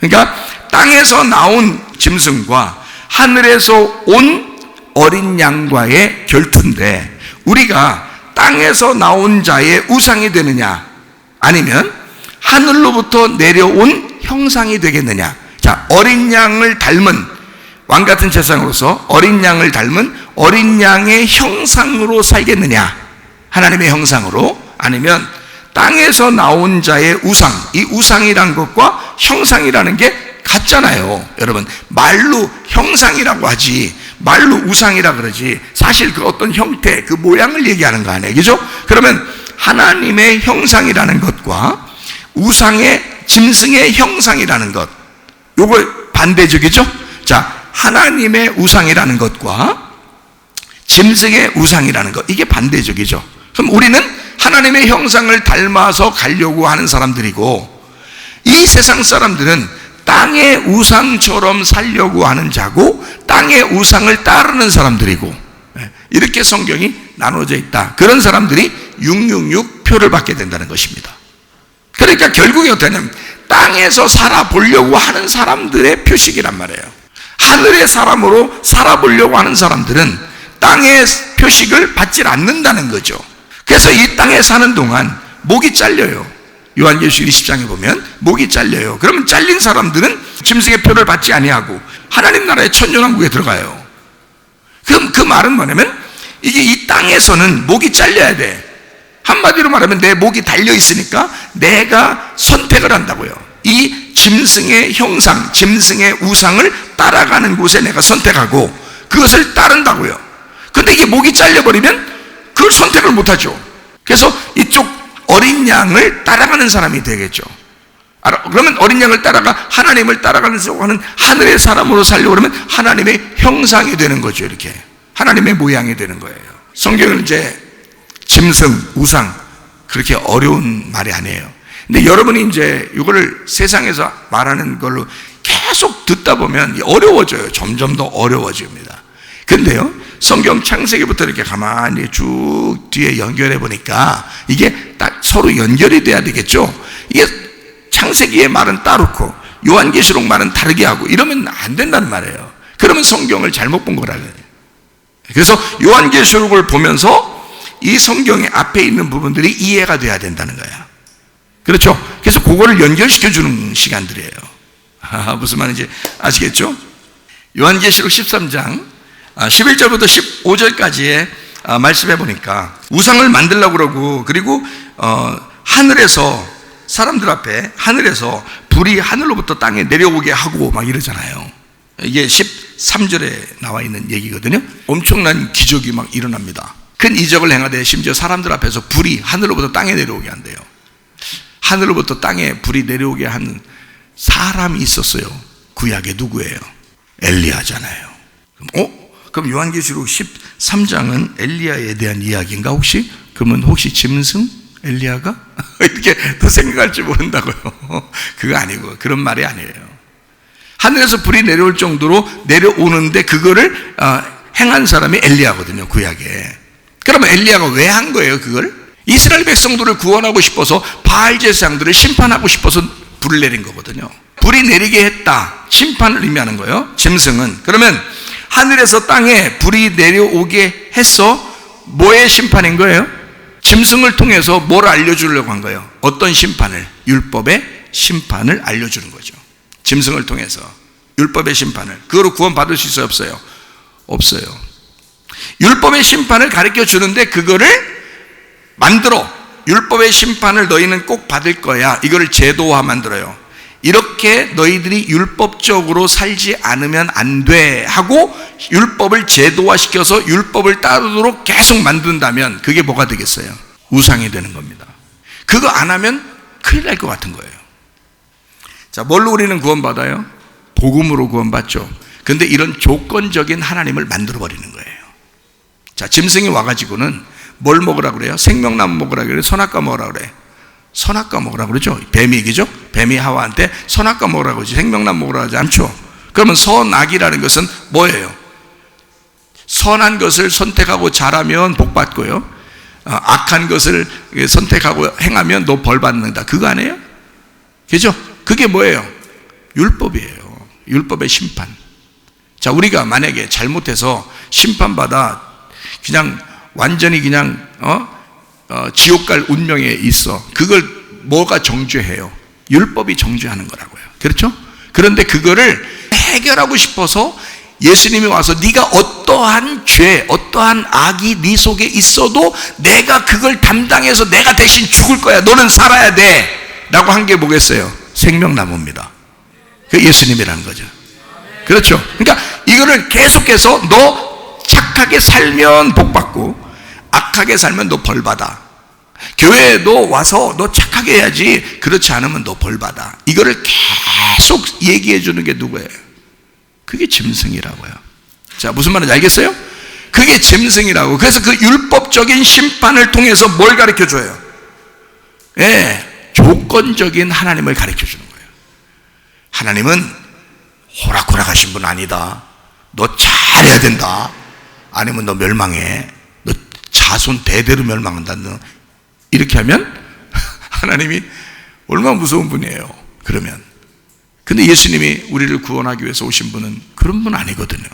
그러니까 땅에서 나온 짐승과 하늘에서 온 어린 양과의 결투인데, 우리가 땅에서 나온 자의 우상이 되느냐 아니면 하늘로부터 내려온 형상이 되겠느냐. 자, 어린 양을 닮은 왕 같은 제사장으로서 어린 양을 닮은 어린 양의 형상으로 살겠느냐, 하나님의 형상으로, 아니면 땅에서 나온 자의 우상, 이 우상이란 것과 형상이라는 게 같잖아요. 여러분, 말로 형상이라고 하지 말로 우상이라 그러지 사실 그 어떤 형태, 그 모양을 얘기하는 거 아니에요. 그죠? 그러면 하나님의 형상이라는 것과 우상의 짐승의 형상이라는 것, 요거 반대적이죠? 자, 하나님의 우상이라는 것과 짐승의 우상이라는 것, 이게 반대적이죠. 그럼 우리는 하나님의 형상을 닮아서 가려고 하는 사람들이고, 이 세상 사람들은 땅의 우상처럼 살려고 하는 자고 땅의 우상을 따르는 사람들이고, 이렇게 성경이 나눠져 있다. 그런 사람들이 666 표를 받게 된다는 것입니다. 그러니까 결국에 어떻게 하냐면 땅에서 살아보려고 하는 사람들의 표식이란 말이에요. 하늘의 사람으로 살아보려고 하는 사람들은 땅의 표식을 받지 않는다는 거죠. 그래서 이 땅에 사는 동안 목이 잘려요. 요한계시록 20장에 보면 목이 잘려요. 그러면 잘린 사람들은 짐승의 표를 받지 아니하고 하나님 나라의 천년왕국에 들어가요. 그럼 그 말은 뭐냐면 이게 이 땅에서는 목이 잘려야 돼. 한마디로 말하면 내 목이 달려 있으니까 내가 선택을 한다고요. 이 짐승의 형상, 짐승의 우상을 따라가는 곳에 내가 선택하고 그것을 따른다고요. 근데 이게 목이 잘려버리면 그걸 선택을 못하죠. 그래서 이쪽 어린 양을 따라가는 사람이 되겠죠. 그러면 어린 양을 따라가 하나님을 따라가는 하늘의 사람으로 살려고 그러면 하나님의 형상이 되는 거죠. 이렇게 하나님의 모양이 되는 거예요. 성경은 이제 짐승, 우상, 그렇게 어려운 말이 아니에요. 근데 여러분이 이제 이거를 세상에서 말하는 걸로 계속 듣다 보면 어려워져요. 점점 더 어려워집니다. 근데요, 성경 창세기부터 이렇게 가만히 쭉 뒤에 연결해 보니까 이게 딱 서로 연결이 돼야 되겠죠. 이게 창세기의 말은 따르고 요한계시록 말은 다르게 하고 이러면 안 된다는 말이에요. 그러면 성경을 잘못 본 거라 그래요. 그래서 요한계시록을 보면서 이 성경의 앞에 있는 부분들이 이해가 돼야 된다는 거야. 그렇죠? 그래서 그거를 연결시켜 주는 시간들이에요. 무슨 말인지 아시겠죠? 요한계시록 13장 11절부터 15절까지의 말씀해 보니까 우상을 만들려고 그러고, 그리고 하늘에서 사람들 앞에 하늘에서 불이 하늘로부터 땅에 내려오게 하고 막 이러잖아요. 이게 13절에 나와 있는 얘기거든요. 엄청난 기적이 막 일어납니다. 큰 이적을 행하되 심지어 사람들 앞에서 불이 하늘로부터 땅에 내려오게 한대요. 하늘로부터 땅에 불이 내려오게 한 사람이 있었어요. 구약에 누구예요? 엘리야잖아요. 그럼 요한계시록 13장은 엘리야에 대한 이야기인가 혹시? 그러면 혹시 짐승? 엘리야가? 이렇게 또 생각할지 모른다고요. 그거 아니고, 그런 말이 아니에요. 하늘에서 불이 내려올 정도로 내려오는데 그거를 행한 사람이 엘리야거든요, 구약에. 그러면 엘리야가 왜 한 거예요, 그걸? 이스라엘 백성들을 구원하고 싶어서 바알 제사장들을 심판하고 싶어서 불을 내린 거거든요. 불이 내리게 했다, 심판을 의미하는 거예요, 짐승은. 그러면 하늘에서 땅에 불이 내려오게 했어. 뭐의 심판인 거예요? 짐승을 통해서 뭘 알려주려고 한 거예요? 어떤 심판을? 율법의 심판을 알려주는 거죠. 짐승을 통해서 율법의 심판을. 그거로 구원받을 수 있어요, 없어요? 없어요. 율법의 심판을 가르쳐 주는데 그거를 만들어, 율법의 심판을 너희는 꼭 받을 거야, 이거를 제도화 만들어요. 이렇게 너희들이 율법적으로 살지 않으면 안 돼 하고 율법을 제도화시켜서 율법을 따르도록 계속 만든다면 그게 뭐가 되겠어요? 우상이 되는 겁니다. 그거 안 하면 큰일 날 것 같은 거예요. 자, 뭘로 우리는 구원받아요? 복음으로 구원받죠. 근데 이런 조건적인 하나님을 만들어버리는 거예요. 자, 짐승이 와가지고는 뭘 먹으라고 그래요? 생명나무 먹으라고 그래요? 선악과 먹으라고 그래요? 선악과 먹으라고 그러죠. 뱀이 얘기죠. 뱀이 하와한테 선악과 먹으라고 그러지 생명나무 먹으라고 하지 않죠. 그러면 선악이라는 것은 뭐예요? 선한 것을 선택하고 잘하면 복 받고요, 악한 것을 선택하고 행하면 너 벌 받는다, 그거 아니에요? 그죠? 그게 뭐예요? 율법이에요. 율법의 심판. 자, 우리가 만약에 잘못해서 심판받아 그냥 완전히 그냥 지옥 갈 운명에 있어. 그걸 뭐가 정죄해요? 율법이 정죄하는 거라고요. 그렇죠? 그런데 그거를 해결하고 싶어서 예수님이 와서 네가 어떠한 죄, 어떠한 악이 네 속에 있어도 내가 그걸 담당해서 내가 대신 죽을 거야, 너는 살아야 돼 라고 한 게 뭐겠어요? 생명나무입니다. 그게 예수님이라는 거죠. 그렇죠? 그러니까 이거를 계속해서 너 착하게 살면 복 받고 악하게 살면 너 벌 받아. 교회에도 와서 너 착하게 해야지, 그렇지 않으면 너 벌 받아. 이거를 계속 얘기해 주는 게 누구예요? 그게 짐승이라고요. 자, 무슨 말인지 알겠어요? 그게 짐승이라고. 그래서 그 율법적인 심판을 통해서 뭘 가르쳐줘요? 예, 조건적인 하나님을 가르쳐주는 거예요. 하나님은 호락호락하신 분 아니다. 너 잘해야 된다. 아니면 너 멸망해. 너 자손 대대로 멸망한다. 너 이렇게 하면 하나님이 얼마나 무서운 분이에요. 그러면. 근데 예수님이 우리를 구원하기 위해서 오신 분은 그런 분 아니거든요.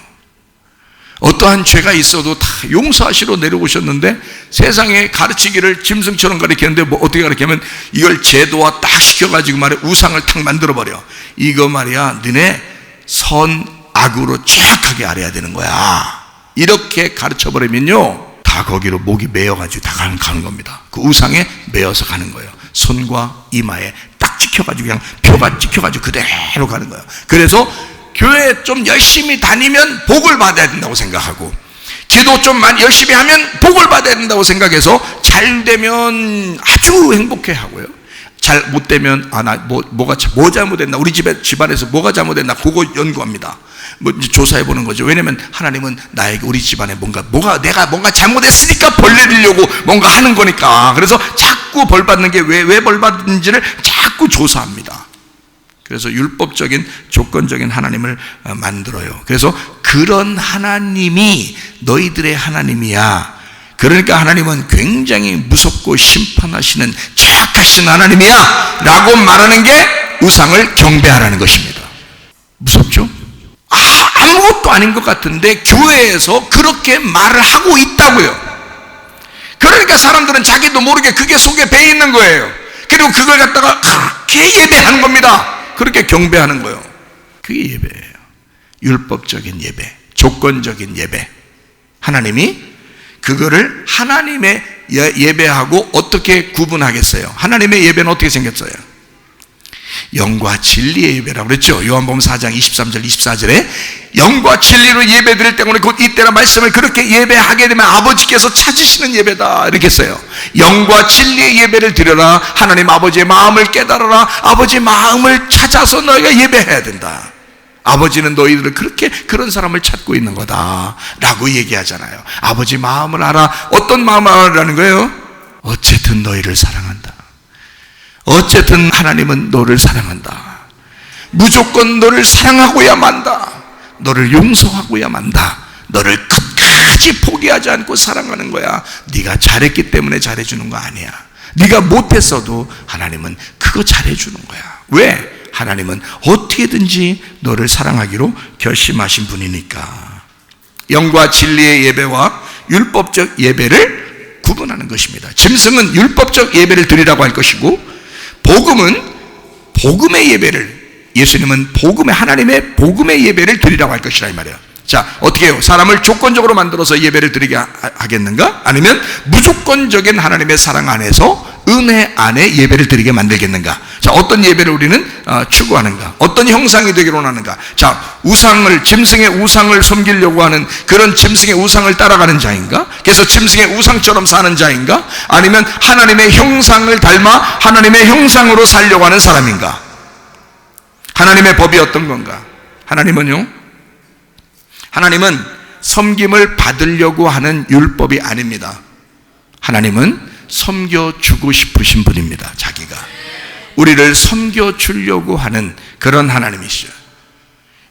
어떠한 죄가 있어도 다 용서하시러 내려오셨는데 세상에 가르치기를 짐승처럼 가르치는데 뭐 어떻게 가르치냐면 이걸 제도화 딱 시켜가지고 말이야 우상을 탁 만들어버려. 이거 말이야 너네 선악으로 정확하게 알아야 되는 거야. 이렇게 가르쳐버리면요 다 거기로 목이 매여가지고 다 가는 겁니다. 그 우상에 매여서 가는 거예요. 손과 이마에 딱 찍혀가지고 그냥 표가 찍혀가지고 그대로 가는 거예요. 그래서 교회 좀 열심히 다니면 복을 받아야 된다고 생각하고 기도 좀 열심히 하면 복을 받아야 된다고 생각해서 잘 되면 아주 행복해 하고요. 잘 못 되면 뭐 잘못됐나 우리 집안에서 뭐가 잘못됐나 그거 연구합니다. 뭐 이제 조사해 보는 거죠. 왜냐면 하나님은 나에게 우리 집안에 내가 뭔가 잘못했으니까 벌 내리려고 뭔가 하는 거니까. 그래서 자꾸 벌 받는 게 왜 벌 받는지를 자꾸 조사합니다. 그래서 율법적인 조건적인 하나님을 만들어요. 그래서 그런 하나님이 너희들의 하나님이야. 그러니까 하나님은 굉장히 무섭고 심판하시는 정확하신 하나님이야 라고 말하는 게 우상을 경배하라는 것입니다. 무섭죠? 아무것도 아닌 것 같은데 교회에서 그렇게 말을 하고 있다고요. 그러니까 사람들은 자기도 모르게 그게 속에 배 있는 거예요. 그리고 그걸 갖다가 그렇게 예배하는 겁니다. 그렇게 경배하는 거예요. 그게 예배예요. 율법적인 예배, 조건적인 예배. 하나님이 그거를 하나님의 예배하고 어떻게 구분하겠어요? 하나님의 예배는 어떻게 생겼어요? 영과 진리의 예배라고 그랬죠. 요한복음 4장 23절 24절에 영과 진리로 예배 드릴 때문에 곧 이때라 말씀을 그렇게 예배하게 되면 아버지께서 찾으시는 예배다 이렇게 했어요. 영과 진리의 예배를 드려라. 하나님 아버지의 마음을 깨달아라. 아버지의 마음을 찾아서 너희가 예배해야 된다. 아버지는 너희들을 그런 사람을 찾고 있는 거다 라고 얘기하잖아요. 아버지 마음을 알아. 어떤 마음을 알아라는 거예요? 어쨌든 너희를 사랑한다. 어쨌든 하나님은 너를 사랑한다. 무조건 너를 사랑하고야 만다. 너를 용서하고야 만다. 너를 끝까지 포기하지 않고 사랑하는 거야. 네가 잘했기 때문에 잘해주는 거 아니야. 네가 못했어도 하나님은 그거 잘해주는 거야. 왜? 하나님은 어떻게든지 너를 사랑하기로 결심하신 분이니까. 영과 진리의 예배와 율법적 예배를 구분하는 것입니다. 짐승은 율법적 예배를 드리라고 할 것이고 복음은 복음의 예배를, 예수님은 하나님의 복음의 예배를 드리라고 할 것이라 이 말이에요. 자, 어떻게 해요? 사람을 조건적으로 만들어서 예배를 드리게 하겠는가? 아니면 무조건적인 하나님의 사랑 안에서 은혜 안에 예배를 드리게 만들겠는가? 자, 어떤 예배를 우리는 추구하는가? 어떤 형상이 되기로 하는가? 자, 짐승의 우상을 섬기려고 하는 그런 짐승의 우상을 따라가는 자인가? 그래서 짐승의 우상처럼 사는 자인가? 아니면 하나님의 형상을 닮아 하나님의 형상으로 살려고 하는 사람인가? 하나님의 법이 어떤 건가? 하나님은 섬김을 받으려고 하는 율법이 아닙니다. 하나님은 섬겨주고 싶으신 분입니다. 자기가 우리를 섬겨주려고 하는 그런 하나님이시죠.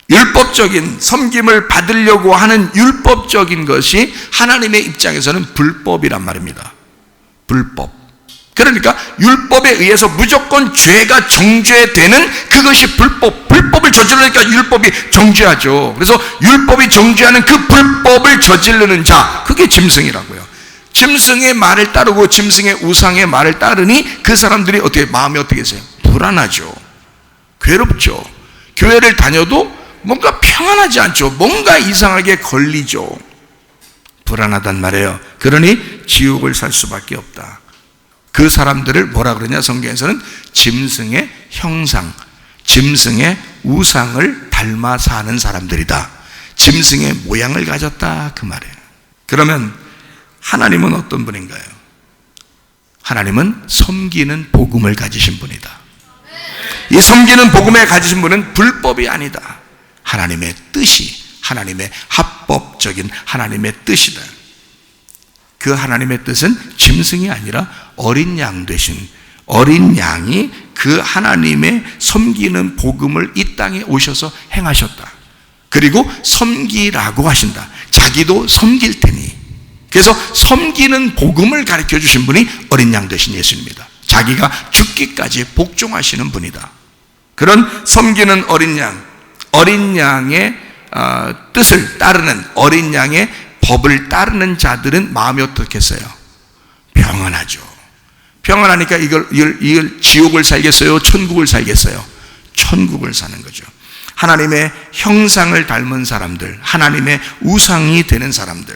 율법적인 섬김을 받으려고 하는 율법적인 것이 하나님의 입장에서는 불법이란 말입니다. 불법. 그러니까 율법에 의해서 무조건 죄가 정죄되는 그것이 불법을 저지르니까 율법이 정죄하죠. 그래서 율법이 정죄하는 그 불법을 저지르는 자, 그게 짐승이라고요. 짐승의 말을 따르고 짐승의 우상의 말을 따르니 그 사람들이 마음이 어떻게 되세요? 불안하죠. 괴롭죠. 교회를 다녀도 뭔가 평안하지 않죠. 뭔가 이상하게 걸리죠. 불안하단 말이에요. 그러니 지옥을 살 수밖에 없다. 그 사람들을 뭐라 그러냐? 성경에서는 짐승의 형상, 짐승의 우상을 닮아 사는 사람들이다. 짐승의 모양을 가졌다 그 말이에요. 그러면 하나님은 어떤 분인가요? 하나님은 섬기는 복음을 가지신 분이다. 이 섬기는 복음을 가지신 분은 불법이 아니다. 하나님의 뜻이, 하나님의 합법적인 하나님의 뜻이다. 그 하나님의 뜻은 짐승이 아니라 어린 양 되신 어린 양이 그 하나님의 섬기는 복음을 이 땅에 오셔서 행하셨다. 그리고 섬기라고 하신다. 자기도 섬길 테니. 그래서 섬기는 복음을 가르쳐 주신 분이 어린 양 되신 예수님입니다. 자기가 죽기까지 복종하시는 분이다. 그런 섬기는 어린 양의 뜻을 따르는, 어린 양의 법을 따르는 자들은 마음이 어떻겠어요? 평안하죠. 평안하니까 이걸 지옥을 살겠어요? 천국을 살겠어요? 천국을 사는 거죠. 하나님의 형상을 닮은 사람들, 하나님의 우상이 되는 사람들,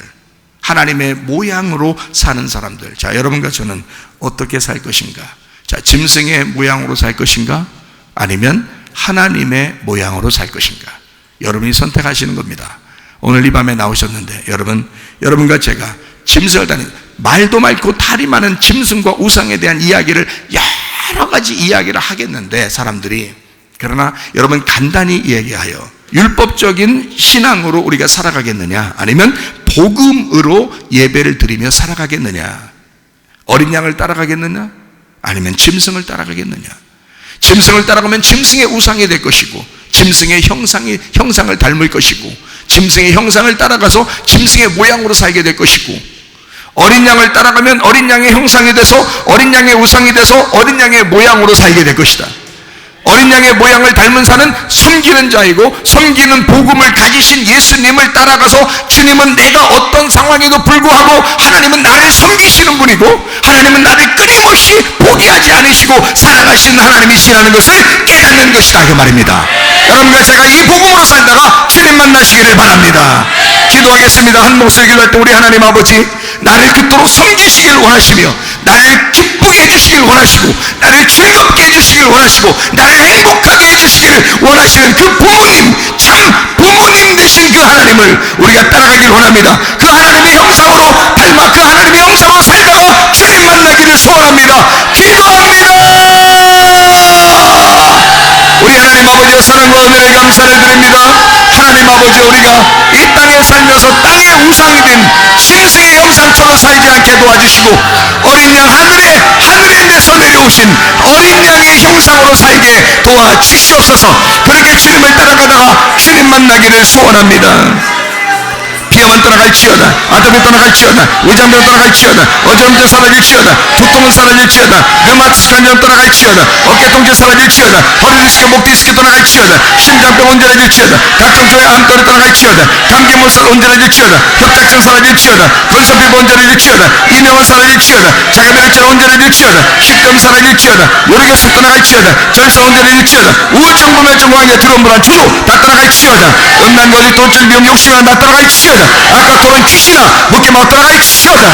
하나님의 모양으로 사는 사람들. 자, 여러분과 저는 어떻게 살 것인가? 자, 짐승의 모양으로 살 것인가? 아니면 하나님의 모양으로 살 것인가? 여러분이 선택하시는 겁니다. 오늘 이 밤에 나오셨는데 여러분과 제가 짐승을 다니는, 말도 많고 탈이 많은 짐승과 우상에 대한 이야기를 여러 가지 이야기를 하겠는데 사람들이, 그러나 여러분 간단히 얘기하여 율법적인 신앙으로 우리가 살아가겠느냐, 아니면 복음으로 예배를 드리며 살아가겠느냐, 어린 양을 따라가겠느냐, 아니면 짐승을 따라가겠느냐. 짐승을 따라가면 짐승의 우상이 될 것이고, 짐승의 형상을 닮을 것이고, 짐승의 형상을 따라가서 짐승의 모양으로 살게 될 것이고, 어린 양을 따라가면 어린 양의 형상이 돼서 어린 양의 우상이 돼서 어린 양의 모양으로 살게 될 것이다. 어린 양의 모양을 닮은 자는 섬기는 자이고, 섬기는 복음을 가지신 예수님을 따라가서 주님은 내가 어떤 상황에도 불구하고 하나님은 나를 섬기시는 분이고, 하나님은 나를 끊임없이 포기하지 않으시고 살아가시는 하나님이시라는 것을 깨닫는 것이다, 그 말입니다. 여러분과 제가 이 복음으로 살다가 주님 만나시기를 바랍니다. 기도하겠습니다. 한 목소리 기도할 때 우리 하나님 아버지, 나를 그토록 섬기시길 원하시며 나를 기쁘게 해주시길 원하시고 나를 즐겁게 해주시길 원하시고 나를 행복하게 해주시길 원하시는 그 부모님, 참 부모님 되신 그 하나님을 우리가 따라가길 원합니다. 그 하나님의 형상으로 닮아 그 하나님의 형상으로 살다가 주님 만나기를 소원합니다. 기도합니다. 우리 하나님 아버지의 사랑과 은혜에 감사를 드립니다. 하나님 아버지, 우리가 이 땅에 살면서 땅의 우상이 된 짐승의 형상처럼 살지 않게 도와주시고, 어린 양 하늘에서 내려오신 어린 양의 형상으로 살게 도와주시옵소서. 그렇게 주님을 따라가다가 주님 만나기를 소원합니다. 비염은 떠나갈지어다, 아담이 떠나갈지어다, 위장병 떠나갈지어다, 어지럼증 사라질지어다, 두통은 사라질지어다, 류마티스한 점 떠나갈지어다, 어깨통증 사라질지어다, 허리 디스크, 목 디스크 떠나갈지어다, 심장병 온전해질지어다, 각종 종의 암tor이 떠나갈지어다, 감기물살 온전해질지어다, 흑작증 사라질지어다, 분선피부 온전해질지어다, 이명은 사라질지어다, 자가면역장 온전해질지어다, 식병 사라질지어다, 요리결석 떠나갈지어다, 절사 온전해질지어다, 우울증, 불면증, 공황제, 두려움, 불안, 초조 다 떠나갈지어다, 음란거리, 돈줄, 미움, 욕심이 다 떠나갈지어다, 아까 또는 귀신아 묶임아 떠나갈지어다.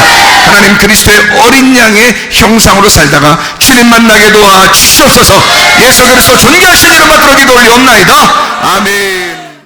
하나님 그리스도의 어린 양의 형상으로 살다가 주님 만나게 도와주시옵소서. 예수 그리스도 존귀하신 이름 받들어 기도 올리옵나이다. 아멘.